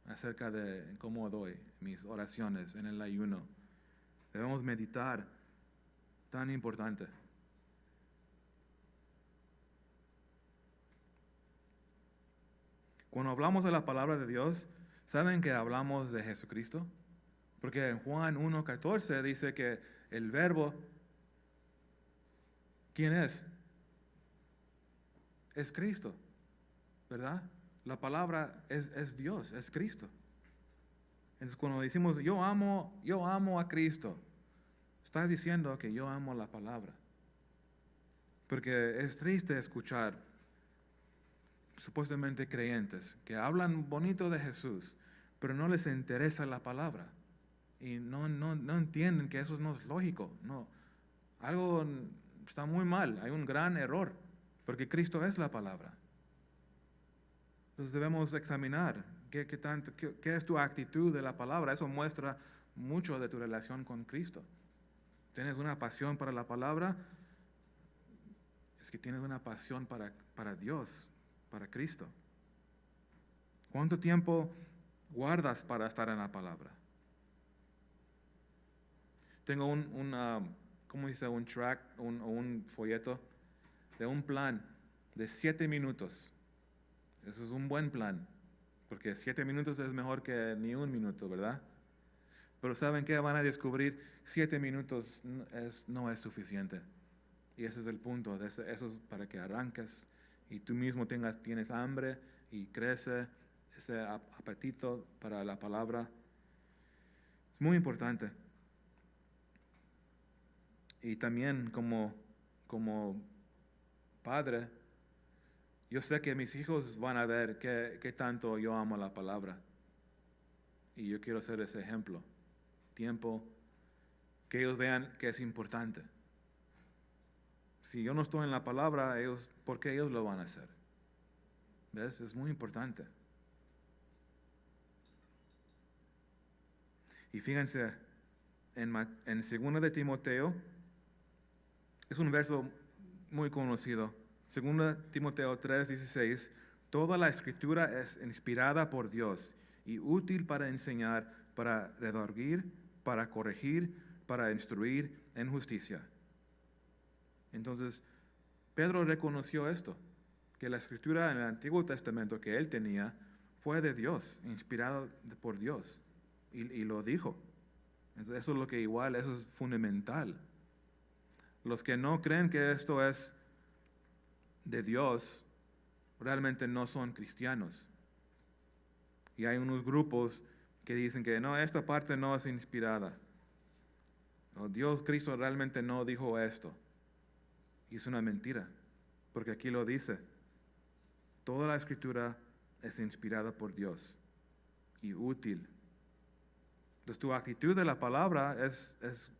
Acerca de cómo doy mis oraciones en el ayuno. Debemos meditar. Tan importante. Cuando hablamos de la palabra de Dios, ¿saben que hablamos de Jesucristo? Porque en Juan 1:14 dice que el verbo, ¿quién es? Es Cristo, ¿verdad? La palabra es Dios, es Cristo. Entonces cuando decimos yo amo a Cristo, estás diciendo que yo amo la palabra. Porque es triste escuchar supuestamente creyentes que hablan bonito de Jesús, pero no les interesa la palabra. Y no entienden que eso no es lógico. No, algo está muy mal, hay un gran error, porque Cristo es la palabra. Entonces debemos examinar qué es tu actitud de la palabra. Eso muestra mucho de tu relación con Cristo. ¿Tienes una pasión para la palabra? Es que tienes una pasión para Dios, para Cristo. ¿Cuánto tiempo guardas para estar en la palabra? Tengo un track, un folleto de un plan de 7 minutos. Eso es un buen plan, porque 7 minutos es mejor que ni un minuto, ¿verdad? Pero ¿saben qué? Van a descubrir 7 minutos no es suficiente. Y ese es el punto, eso es para que arranques y tú mismo tienes hambre y crece ese apetito para la palabra. Es muy importante. Y también como padre, yo sé que mis hijos van a ver qué tanto yo amo la palabra. Y yo quiero ser ese ejemplo. Tiempo, que ellos vean que es importante. Si yo no estoy en la palabra, ¿por qué ellos lo van a hacer? ¿Ves? Es muy importante. Y fíjense, en 2 de Timoteo, es un verso muy conocido. 2 Timoteo 3:16, toda la escritura es inspirada por Dios y útil para enseñar, para redarguir, para corregir, para instruir en justicia. Entonces, Pedro reconoció esto, que la escritura en el Antiguo Testamento que él tenía fue de Dios, inspirado por Dios, y lo dijo. Entonces, eso es lo que eso es fundamental. Los que no creen que esto es de Dios, realmente no son cristianos. Y hay unos grupos que dicen que no, esta parte no es inspirada. O Dios, Cristo realmente no dijo esto. Y es una mentira, porque aquí lo dice. Toda la escritura es inspirada por Dios y útil. Entonces tu actitud de la palabra es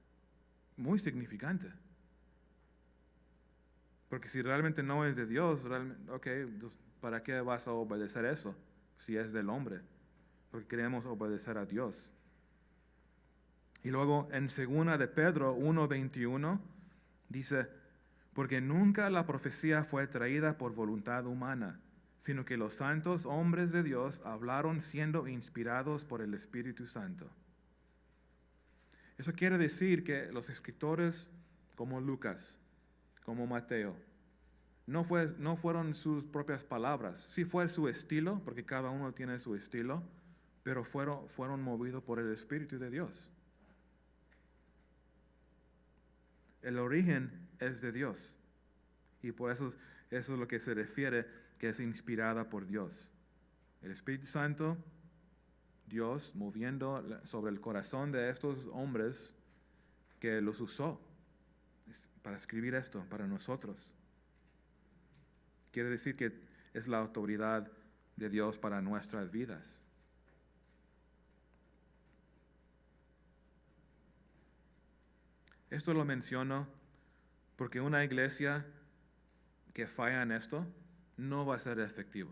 muy significante. Porque si realmente no es de Dios, entonces, ¿para qué vas a obedecer eso si es del hombre? Porque queremos obedecer a Dios. Y luego en 2 de Pedro 1:21 dice, porque nunca la profecía fue traída por voluntad humana, sino que los santos hombres de Dios hablaron siendo inspirados por el Espíritu Santo. Eso quiere decir que los escritores como Lucas, como Mateo, no fueron sus propias palabras. Sí fue su estilo, porque cada uno tiene su estilo, pero fueron movidos por el Espíritu de Dios. El origen es de Dios. Y por eso es lo que se refiere que es inspirada por Dios. El Espíritu Santo, Dios moviendo sobre el corazón de estos hombres que los usó para escribir esto para nosotros. Quiere decir que es la autoridad de Dios para nuestras vidas. Esto lo menciono porque una iglesia que falla en esto no va a ser efectiva.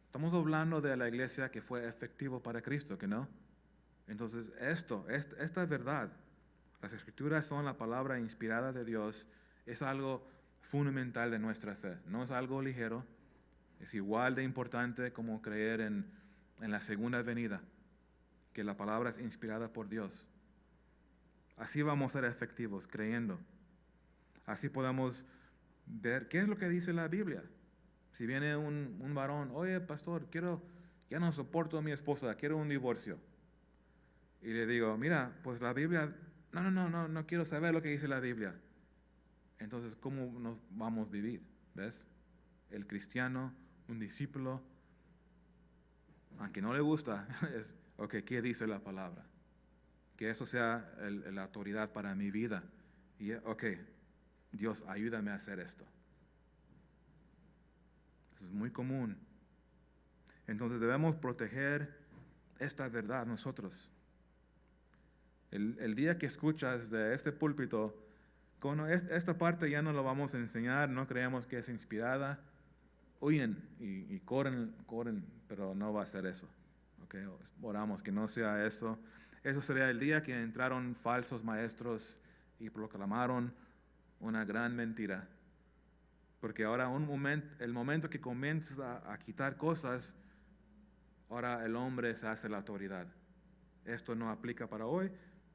Estamos hablando de la iglesia que fue efectivo para Cristo, ¿que no? Entonces esta verdad, las escrituras son la palabra inspirada de Dios, es algo fundamental de nuestra fe. No es algo ligero, es igual de importante como creer en la segunda venida, que la palabra es inspirada por Dios. Así vamos a ser efectivos, creyendo. Así podemos ver qué es lo que dice la Biblia. Si viene un varón, oye, pastor, ya no soporto a mi esposa, quiero un divorcio. Y le digo, mira, pues la Biblia, no quiero saber lo que dice la Biblia. Entonces, ¿cómo nos vamos a vivir? ¿Ves? El cristiano, un discípulo, aunque no le gusta, es, ¿qué dice la palabra? Que eso sea la autoridad para mi vida. Y, Dios, ayúdame a hacer esto. Eso es muy común. Entonces debemos proteger esta verdad nosotros. El día que escuchas de este púlpito, esta parte ya no lo vamos a enseñar, no creemos que es inspirada, huyen y corren, pero no va a ser eso. Oramos que no sea eso. Eso sería el día que entraron falsos maestros y proclamaron una gran mentira. Porque ahora el momento que comienzas a quitar cosas, ahora el hombre se hace la autoridad. Esto no aplica para hoy,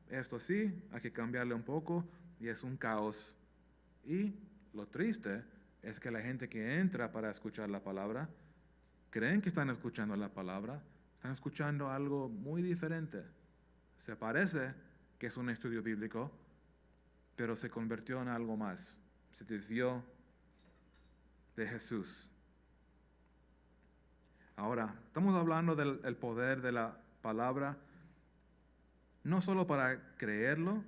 esto sí, hay que cambiarle un poco y es un caos. Y lo triste es que la gente que entra para escuchar la palabra, creen que están escuchando la palabra, están escuchando algo muy diferente. Se parece que es un estudio bíblico, pero se convirtió en algo más. Se desvió de Jesús. Ahora, estamos hablando del poder de la palabra, no solo para creerlo,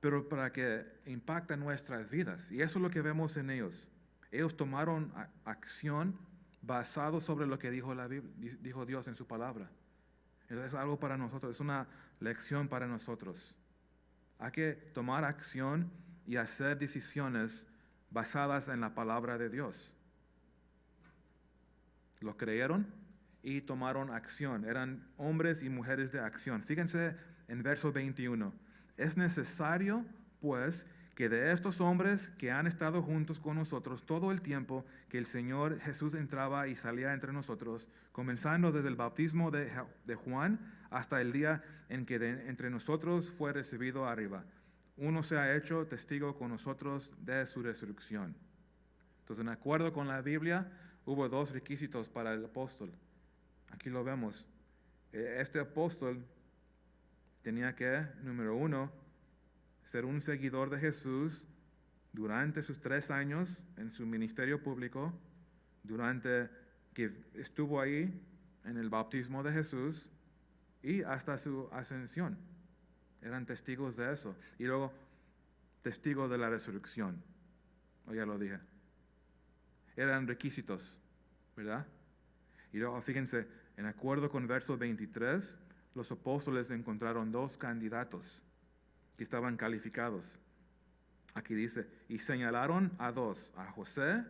pero para que impacte nuestras vidas. Y eso es lo que vemos en ellos. Ellos tomaron acción basado sobre lo que dijo dijo Dios en su palabra. Es algo para nosotros, es una lección para nosotros. Hay que tomar acción y hacer decisiones basadas en la palabra de Dios. Lo creyeron y tomaron acción. Eran hombres y mujeres de acción. Fíjense en verso 21. Es necesario, pues, que de estos hombres que han estado juntos con nosotros todo el tiempo que el Señor Jesús entraba y salía entre nosotros, comenzando desde el bautismo de Juan hasta el día en que entre nosotros fue recibido arriba, uno se ha hecho testigo con nosotros de su resurrección. Entonces, en acuerdo con la Biblia, hubo dos requisitos para el apóstol. Aquí lo vemos. Este apóstol tenía que, número uno, ser un seguidor de Jesús durante sus 3 años en su ministerio público, durante que estuvo ahí en el bautismo de Jesús y hasta su ascensión. Eran testigos de eso. Y luego, testigos de la resurrección. Ya lo dije. Eran requisitos, ¿verdad? Y luego, fíjense, en acuerdo con verso 23, los apóstoles encontraron 2 candidatos que estaban calificados. Aquí dice, y señalaron a 2, a José,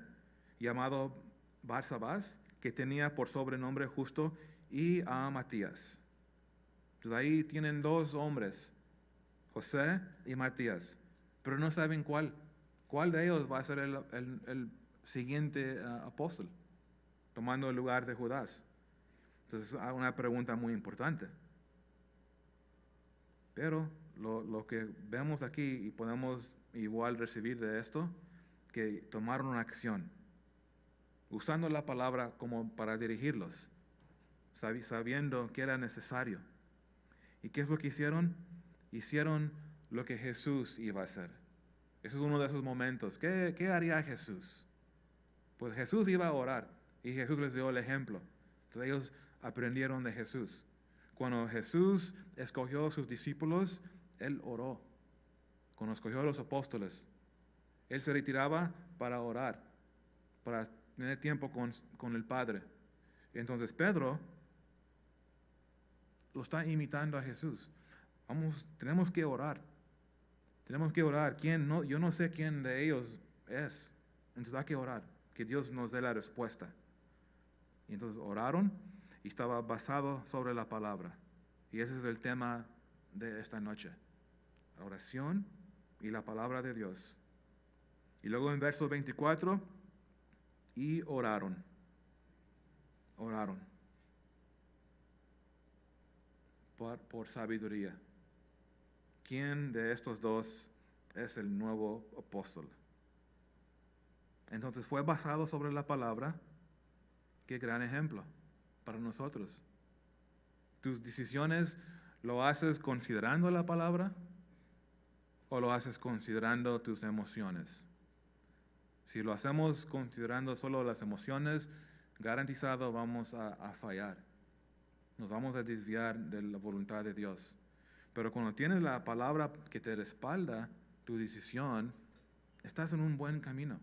llamado Barsabás, que tenía por sobrenombre Justo, y a Matías. Entonces ahí tienen 2 hombres, José y Matías, pero no saben cuál de ellos va a ser el siguiente apóstol, tomando el lugar de Judas. Entonces es una pregunta muy importante. Pero lo que vemos aquí y podemos igual recibir de esto, que tomaron una acción, usando la palabra como para dirigirlos, sabiendo que era necesario. ¿Y qué es lo que hicieron? Hicieron lo que Jesús iba a hacer. Ese es uno de esos momentos. ¿Qué haría Jesús? Pues Jesús iba a orar y Jesús les dio el ejemplo. Entonces ellos aprendieron de Jesús. Cuando Jesús escogió a sus discípulos, Él oró. Cuando escogió a los apóstoles, Él se retiraba para orar, para tener tiempo con el Padre. Entonces Pedro lo está imitando a Jesús. Tenemos que orar. Tenemos que orar. Yo no sé quién de ellos es. Entonces hay que orar, que Dios nos dé la respuesta. Y entonces oraron y estaba basado sobre la palabra. Y ese es el tema de esta noche. La oración y la palabra de Dios. Y luego en verso 24, y oraron. Oraron. Por sabiduría. ¿Quién de estos 2 es el nuevo apóstol? Entonces fue basado sobre la palabra. Qué gran ejemplo para nosotros. ¿Tus decisiones lo haces considerando la palabra o lo haces considerando tus emociones? Si lo hacemos considerando solo las emociones, garantizado vamos a fallar. Nos vamos a desviar de la voluntad de Dios. Pero cuando tienes la palabra que te respalda tu decisión, estás en un buen camino.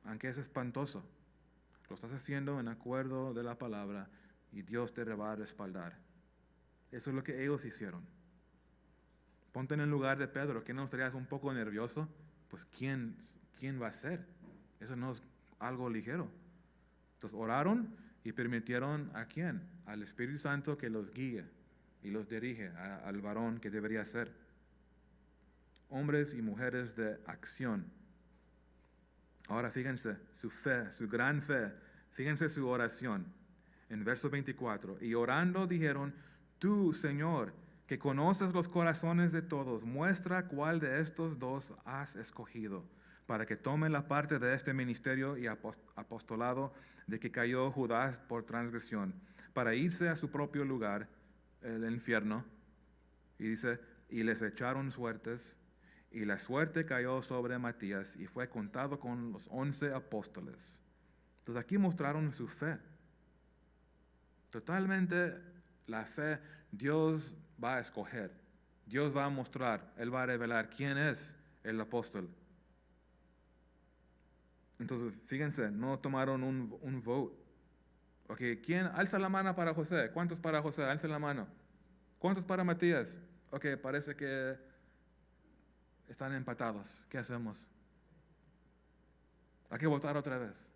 Aunque es espantoso, lo estás haciendo en acuerdo de la palabra y Dios te va a respaldar. Eso es lo que ellos hicieron. Ponte en el lugar de Pedro. ¿Que no estarías un poco nervioso? Pues ¿quién va a ser? Eso no es algo ligero. Entonces oraron y permitieron ¿a quién? Al Espíritu Santo que los guíe y los dirige al varón que debería ser. Hombres y mujeres de acción. Ahora fíjense su fe, su gran fe. Fíjense su oración. En verso 24. Y orando dijeron, tú, Señor, que conoces los corazones de todos, muestra cuál de estos 2 has escogido, para que tomen la parte de este ministerio y apostolado de que cayó Judas por transgresión, para irse a su propio lugar, el infierno. Y dice, y les echaron suertes, y la suerte cayó sobre Matías, y fue contado con los 11 apóstoles. Entonces aquí mostraron su fe. Totalmente la fe, Dios va a escoger, Dios va a mostrar, Él va a revelar quién es el apóstol. Entonces, fíjense, no tomaron un vote. Ok, ¿quién? Alza la mano para José. ¿Cuántos para José? Alza la mano. ¿Cuántos para Matías? Ok, parece que están empatados. ¿Qué hacemos? Hay que votar otra vez.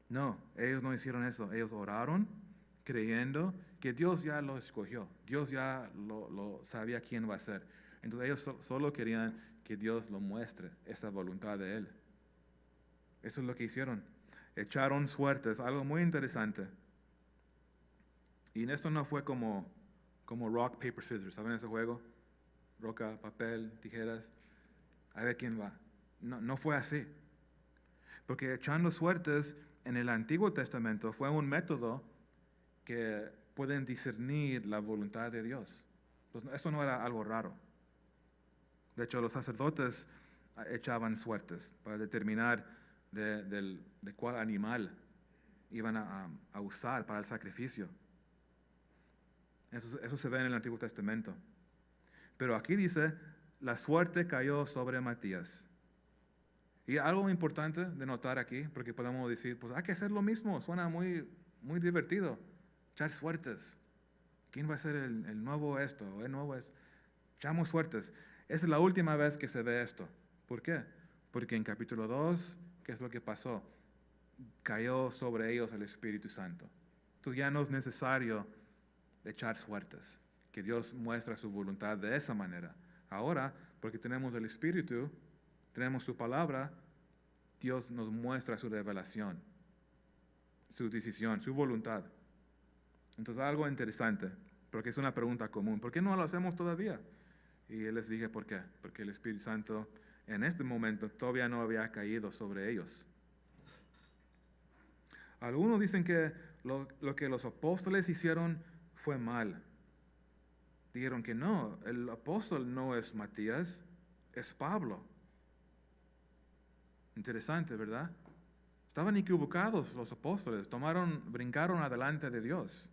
No, ellos no hicieron eso. Ellos oraron creyendo que Dios ya lo escogió. Dios ya lo sabía quién va a ser. Entonces ellos solo querían que Dios lo muestre, esa voluntad de Él. Eso es lo que hicieron. Echaron suertes, algo muy interesante. Y esto no fue como rock, paper, scissors. ¿Saben ese juego? Roca, papel, tijeras. A ver quién va. No fue así. Porque echando suertes en el Antiguo Testamento fue un método que pueden discernir la voluntad de Dios. Pues eso no era algo raro. De hecho, los sacerdotes echaban suertes para determinar de cuál animal iban a usar para el sacrificio. Eso se ve en el Antiguo Testamento. Pero aquí dice, la suerte cayó sobre Matías. Y algo importante de notar aquí, porque podemos decir, pues hay que hacer lo mismo, suena muy, muy divertido, echar suertes. ¿Quién va a ser el nuevo esto o el nuevo es? Echamos suertes. Esa es la última vez que se ve esto. ¿Por qué? Porque en capítulo 2, ¿qué es lo que pasó? Cayó sobre ellos el Espíritu Santo. Entonces ya no es necesario echar suertes, que Dios muestra su voluntad de esa manera. Ahora, porque tenemos el Espíritu, tenemos su palabra, Dios nos muestra su revelación, su decisión, su voluntad. Entonces algo interesante, porque es una pregunta común. ¿Por qué no lo hacemos todavía? Y les dije por qué. Porque el Espíritu Santo en este momento todavía no había caído sobre ellos. Algunos dicen que lo que los apóstoles hicieron fue mal. Dijeron que no, el apóstol no es Matías, es Pablo. Interesante, ¿verdad? Estaban equivocados los apóstoles, brincaron adelante de Dios.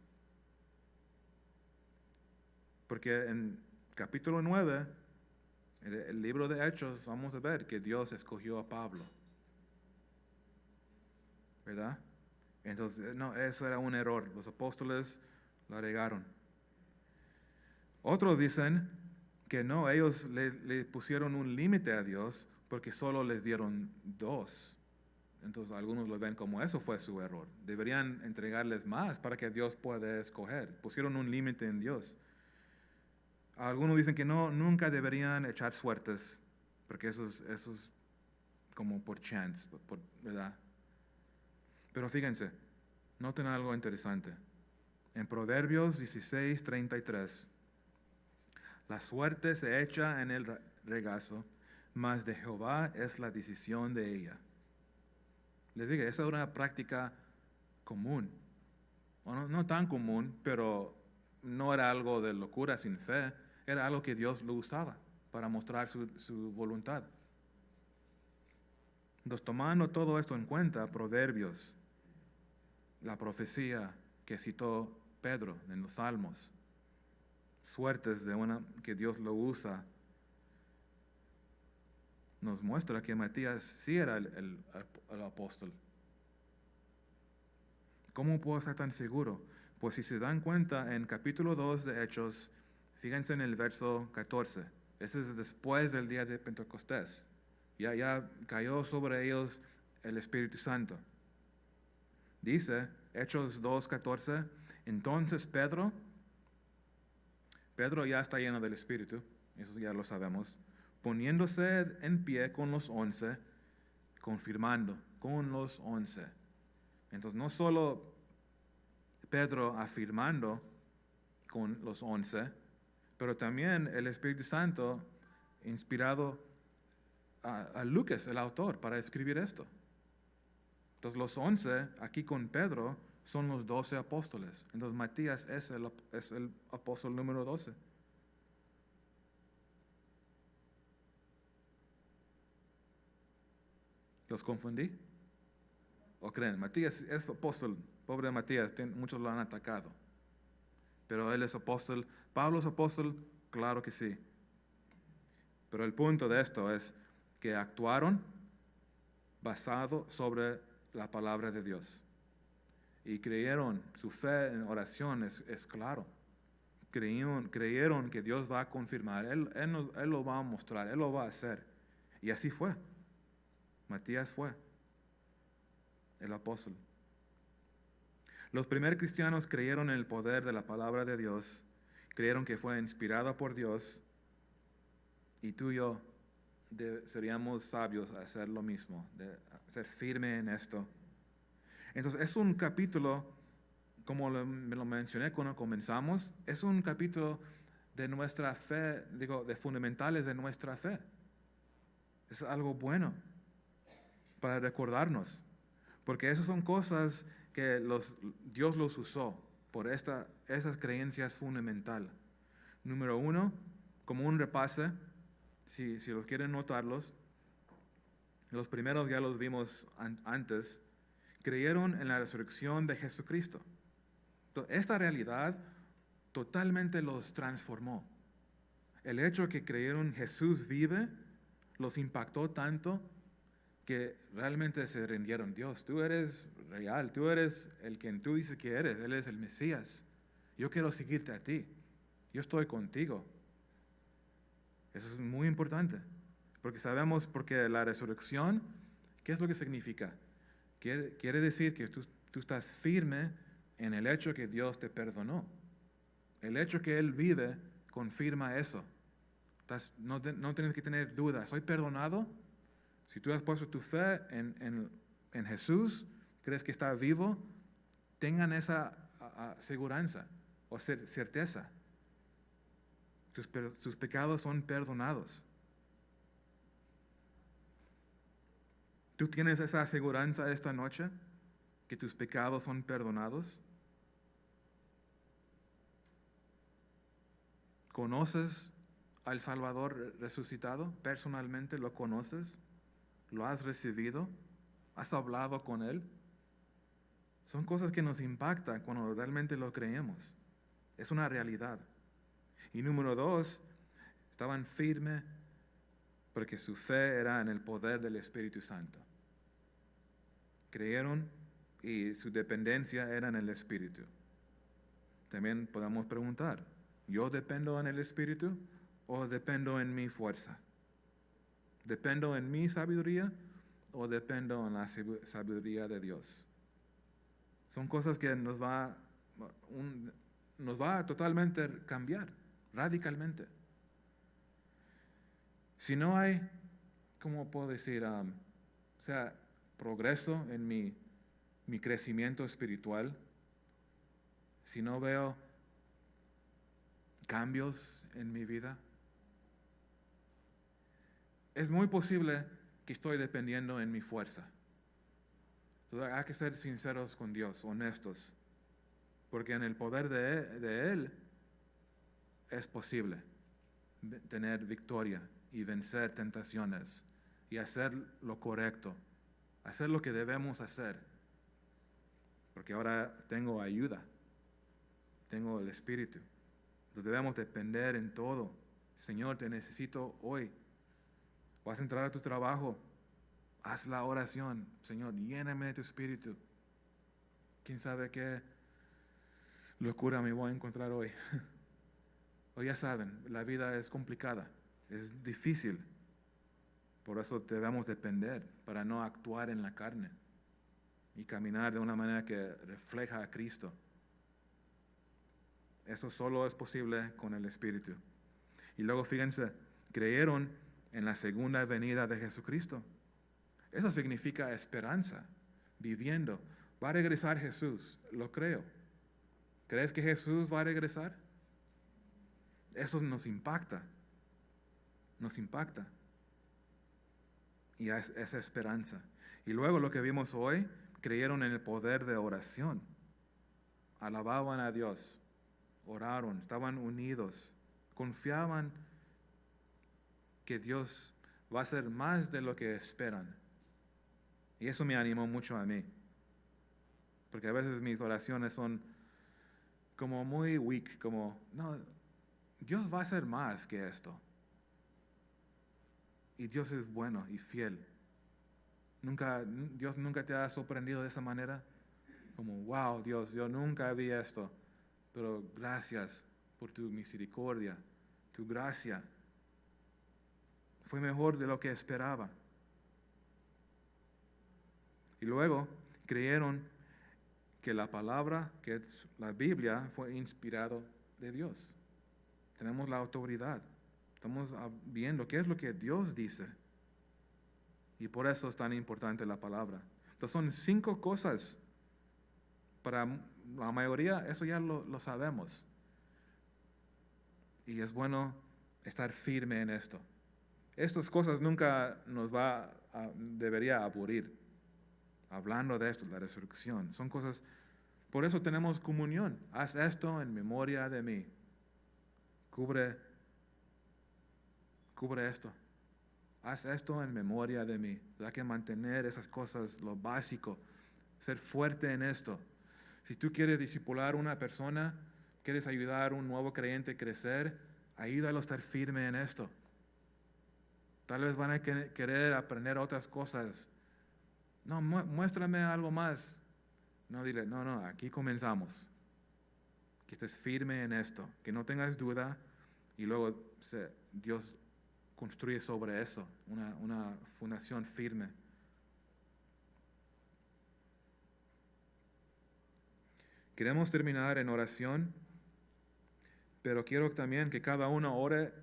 Porque en capítulo 9, el libro de Hechos, vamos a ver que Dios escogió a Pablo. ¿Verdad? Entonces, no, eso era un error. Los apóstoles lo regaron. Otros dicen que no, ellos le pusieron un límite a Dios porque solo les dieron 2. Entonces algunos lo ven como eso fue su error. Deberían entregarles más para que Dios pueda escoger. Pusieron un límite en Dios. Algunos dicen que no, nunca deberían echar suertes, porque eso es como por chance, ¿verdad? Pero fíjense, noten algo interesante. En Proverbios 16:33, la suerte se echa en el regazo, mas de Jehová es la decisión de ella. Les dije, esa es una práctica común. Bueno, no tan común, pero no era algo de locura sin fe, era algo que Dios le gustaba para mostrar su voluntad. Entonces, tomando todo esto en cuenta, Proverbios, la profecía que citó Pedro en los Salmos, suertes que Dios lo usa, nos muestra que Matías sí era el apóstol. ¿Cómo puedo estar tan seguro? Pues si se dan cuenta, en capítulo 2 de Hechos, fíjense en el verso 14. Ese es después del día de Pentecostés. Ya cayó sobre ellos el Espíritu Santo. Dice, Hechos 2:14, entonces Pedro ya está lleno del Espíritu, eso ya lo sabemos, poniéndose en pie con los 11, confirmando, con los 11. Entonces no solo Pedro afirmando con los 11, pero también el Espíritu Santo inspirado a Lucas, el autor, para escribir esto. Entonces los 11 aquí con Pedro son los 12 apóstoles. Entonces Matías es el apóstol número 12. ¿Los confundí? ¿O creen? Matías es apóstol. Pobre Matías, muchos lo han atacado. pero él es apóstol. ¿Pablo es apóstol? Claro que sí. Pero el punto de esto es que actuaron basado sobre la palabra de Dios. Y creyeron, su fe en oración es claro. Creyeron que Dios va a confirmar, él lo va a mostrar, Él lo va a hacer. Y así fue. Matías fue el apóstol. Los primeros cristianos creyeron en el poder de la palabra de Dios, creyeron que fue inspirada por Dios, y tú y yo seríamos sabios a hacer lo mismo, de ser firme en esto. Entonces es un capítulo, como me lo mencioné cuando comenzamos, es un capítulo de nuestra fe, de fundamentales de nuestra fe. Es algo bueno para recordarnos, porque esas son cosas que Dios los usó por esas creencias fundamentales. Número 1, como un repase, si los quieren notarlos, los primeros ya los vimos antes, creyeron en la resurrección de Jesucristo. Esta realidad totalmente los transformó. El hecho que creyeron Jesús vive los impactó tanto que realmente se rindieron. Dios, tú eres real, tú eres el quien tú dices que eres, Él es el Mesías. Yo quiero seguirte a ti, yo estoy contigo. Eso es muy importante, porque sabemos, porque la resurrección, ¿qué es lo que significa? Quiere decir que tú estás firme en el hecho que Dios te perdonó. El hecho que Él vive confirma eso. No tienes que tener dudas. ¿Soy perdonado? Si tú has puesto tu fe en Jesús, crees que está vivo, tengan esa aseguranza o certeza. Sus pecados son perdonados. ¿Tú tienes esa aseguranza esta noche? ¿Que tus pecados son perdonados? ¿Conoces al Salvador resucitado? ¿Personalmente lo conoces? ¿Lo has recibido? ¿Has hablado con Él? Son cosas que nos impactan cuando realmente lo creemos. Es una realidad. Y número 2, estaban firmes porque su fe era en el poder del Espíritu Santo. Creyeron y su dependencia era en el Espíritu. También podemos preguntar, ¿yo dependo en el Espíritu o dependo en mi fuerza? ¿Dependo en mi sabiduría o dependo en la sabiduría de Dios? Son cosas que nos va a totalmente cambiar, radicalmente. Si no hay, ¿cómo puedo decir? Progreso en mi crecimiento espiritual, si no veo cambios en mi vida, es muy posible que estoy dependiendo en mi fuerza. Entonces hay que ser sinceros con Dios, honestos, porque en el poder de Él es posible tener victoria y vencer tentaciones y hacer lo correcto, hacer lo que debemos hacer, porque ahora tengo ayuda, tengo el Espíritu. Entonces debemos depender en todo. Señor, te necesito hoy. Vas a entrar a tu trabajo, haz la oración. Señor, lléname de tu Espíritu. ¿Quién sabe qué locura me voy a encontrar hoy? O ya saben, la vida es complicada, es difícil. Por eso debemos depender para no actuar en la carne y caminar de una manera que refleja a Cristo. Eso solo es posible con el Espíritu. Y luego fíjense, creyeron en la segunda venida de Jesucristo. Eso significa esperanza, viviendo. Va a regresar Jesús, lo creo. ¿Crees que Jesús va a regresar? Eso nos impacta. Nos impacta. Y esa esperanza. Y luego lo que vimos hoy, creyeron en el poder de oración. Alababan a Dios, oraron, estaban unidos, confiaban que Dios va a hacer más de lo que esperan. Y eso me animó mucho a mí. Porque a veces mis oraciones son como muy weak, como, no, Dios va a hacer más que esto. Y Dios es bueno y fiel. Dios nunca te ha sorprendido de esa manera. Como, wow, Dios, yo nunca vi esto, pero gracias por tu misericordia, tu gracia. Fue mejor de lo que esperaba. Y luego creyeron que la palabra, que es la Biblia, fue inspirado de Dios. Tenemos la autoridad. Estamos viendo qué es lo que Dios dice. Y por eso es tan importante la palabra. Entonces son 5 cosas. Para la mayoría eso ya lo sabemos. Y es bueno estar firme en esto. Estas cosas nunca debería aburrir. Hablando de esto, la resurrección. Son cosas, por eso tenemos comunión. Haz esto en memoria de mí. Cubre esto. Haz esto en memoria de mí. Hay que mantener esas cosas, lo básico. Ser fuerte en esto. Si tú quieres discipular a una persona, quieres ayudar a un nuevo creyente a crecer, ayúdalo a estar firme en esto. Tal vez van a querer aprender otras cosas. No, muéstrame algo más. No, dile, no, aquí comenzamos. Que estés firme en esto, que no tengas duda y luego Dios construye sobre eso una fundación firme. Queremos terminar en oración, pero quiero también que cada uno ore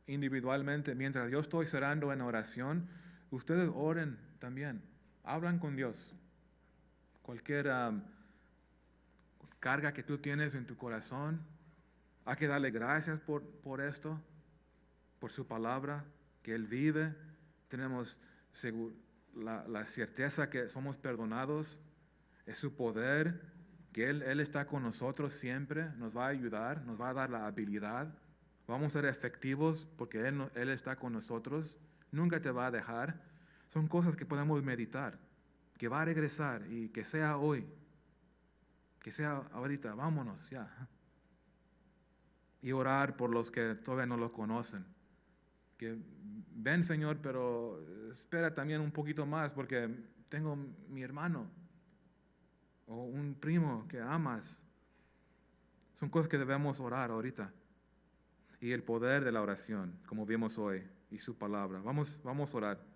individualmente. Mientras yo estoy cerrando en oración, ustedes oren también. Hablan con Dios. Cualquier carga que tú tienes en tu corazón, hay que darle gracias por esto, por su palabra, que Él vive. Tenemos la certeza que somos perdonados. Es su poder, que Él está con nosotros siempre, nos va a ayudar, nos va a dar la habilidad. Vamos a ser efectivos porque Él está con nosotros. Nunca te va a dejar. Son cosas que podemos meditar, que va a regresar y que sea hoy, que sea ahorita, vámonos ya. Y orar por los que todavía no lo conocen. Que ven, Señor, pero espera también un poquito más porque tengo mi hermano o un primo que amas. Son cosas que debemos orar ahorita. Y el poder de la oración, como vimos hoy, y su palabra. Vamos a orar.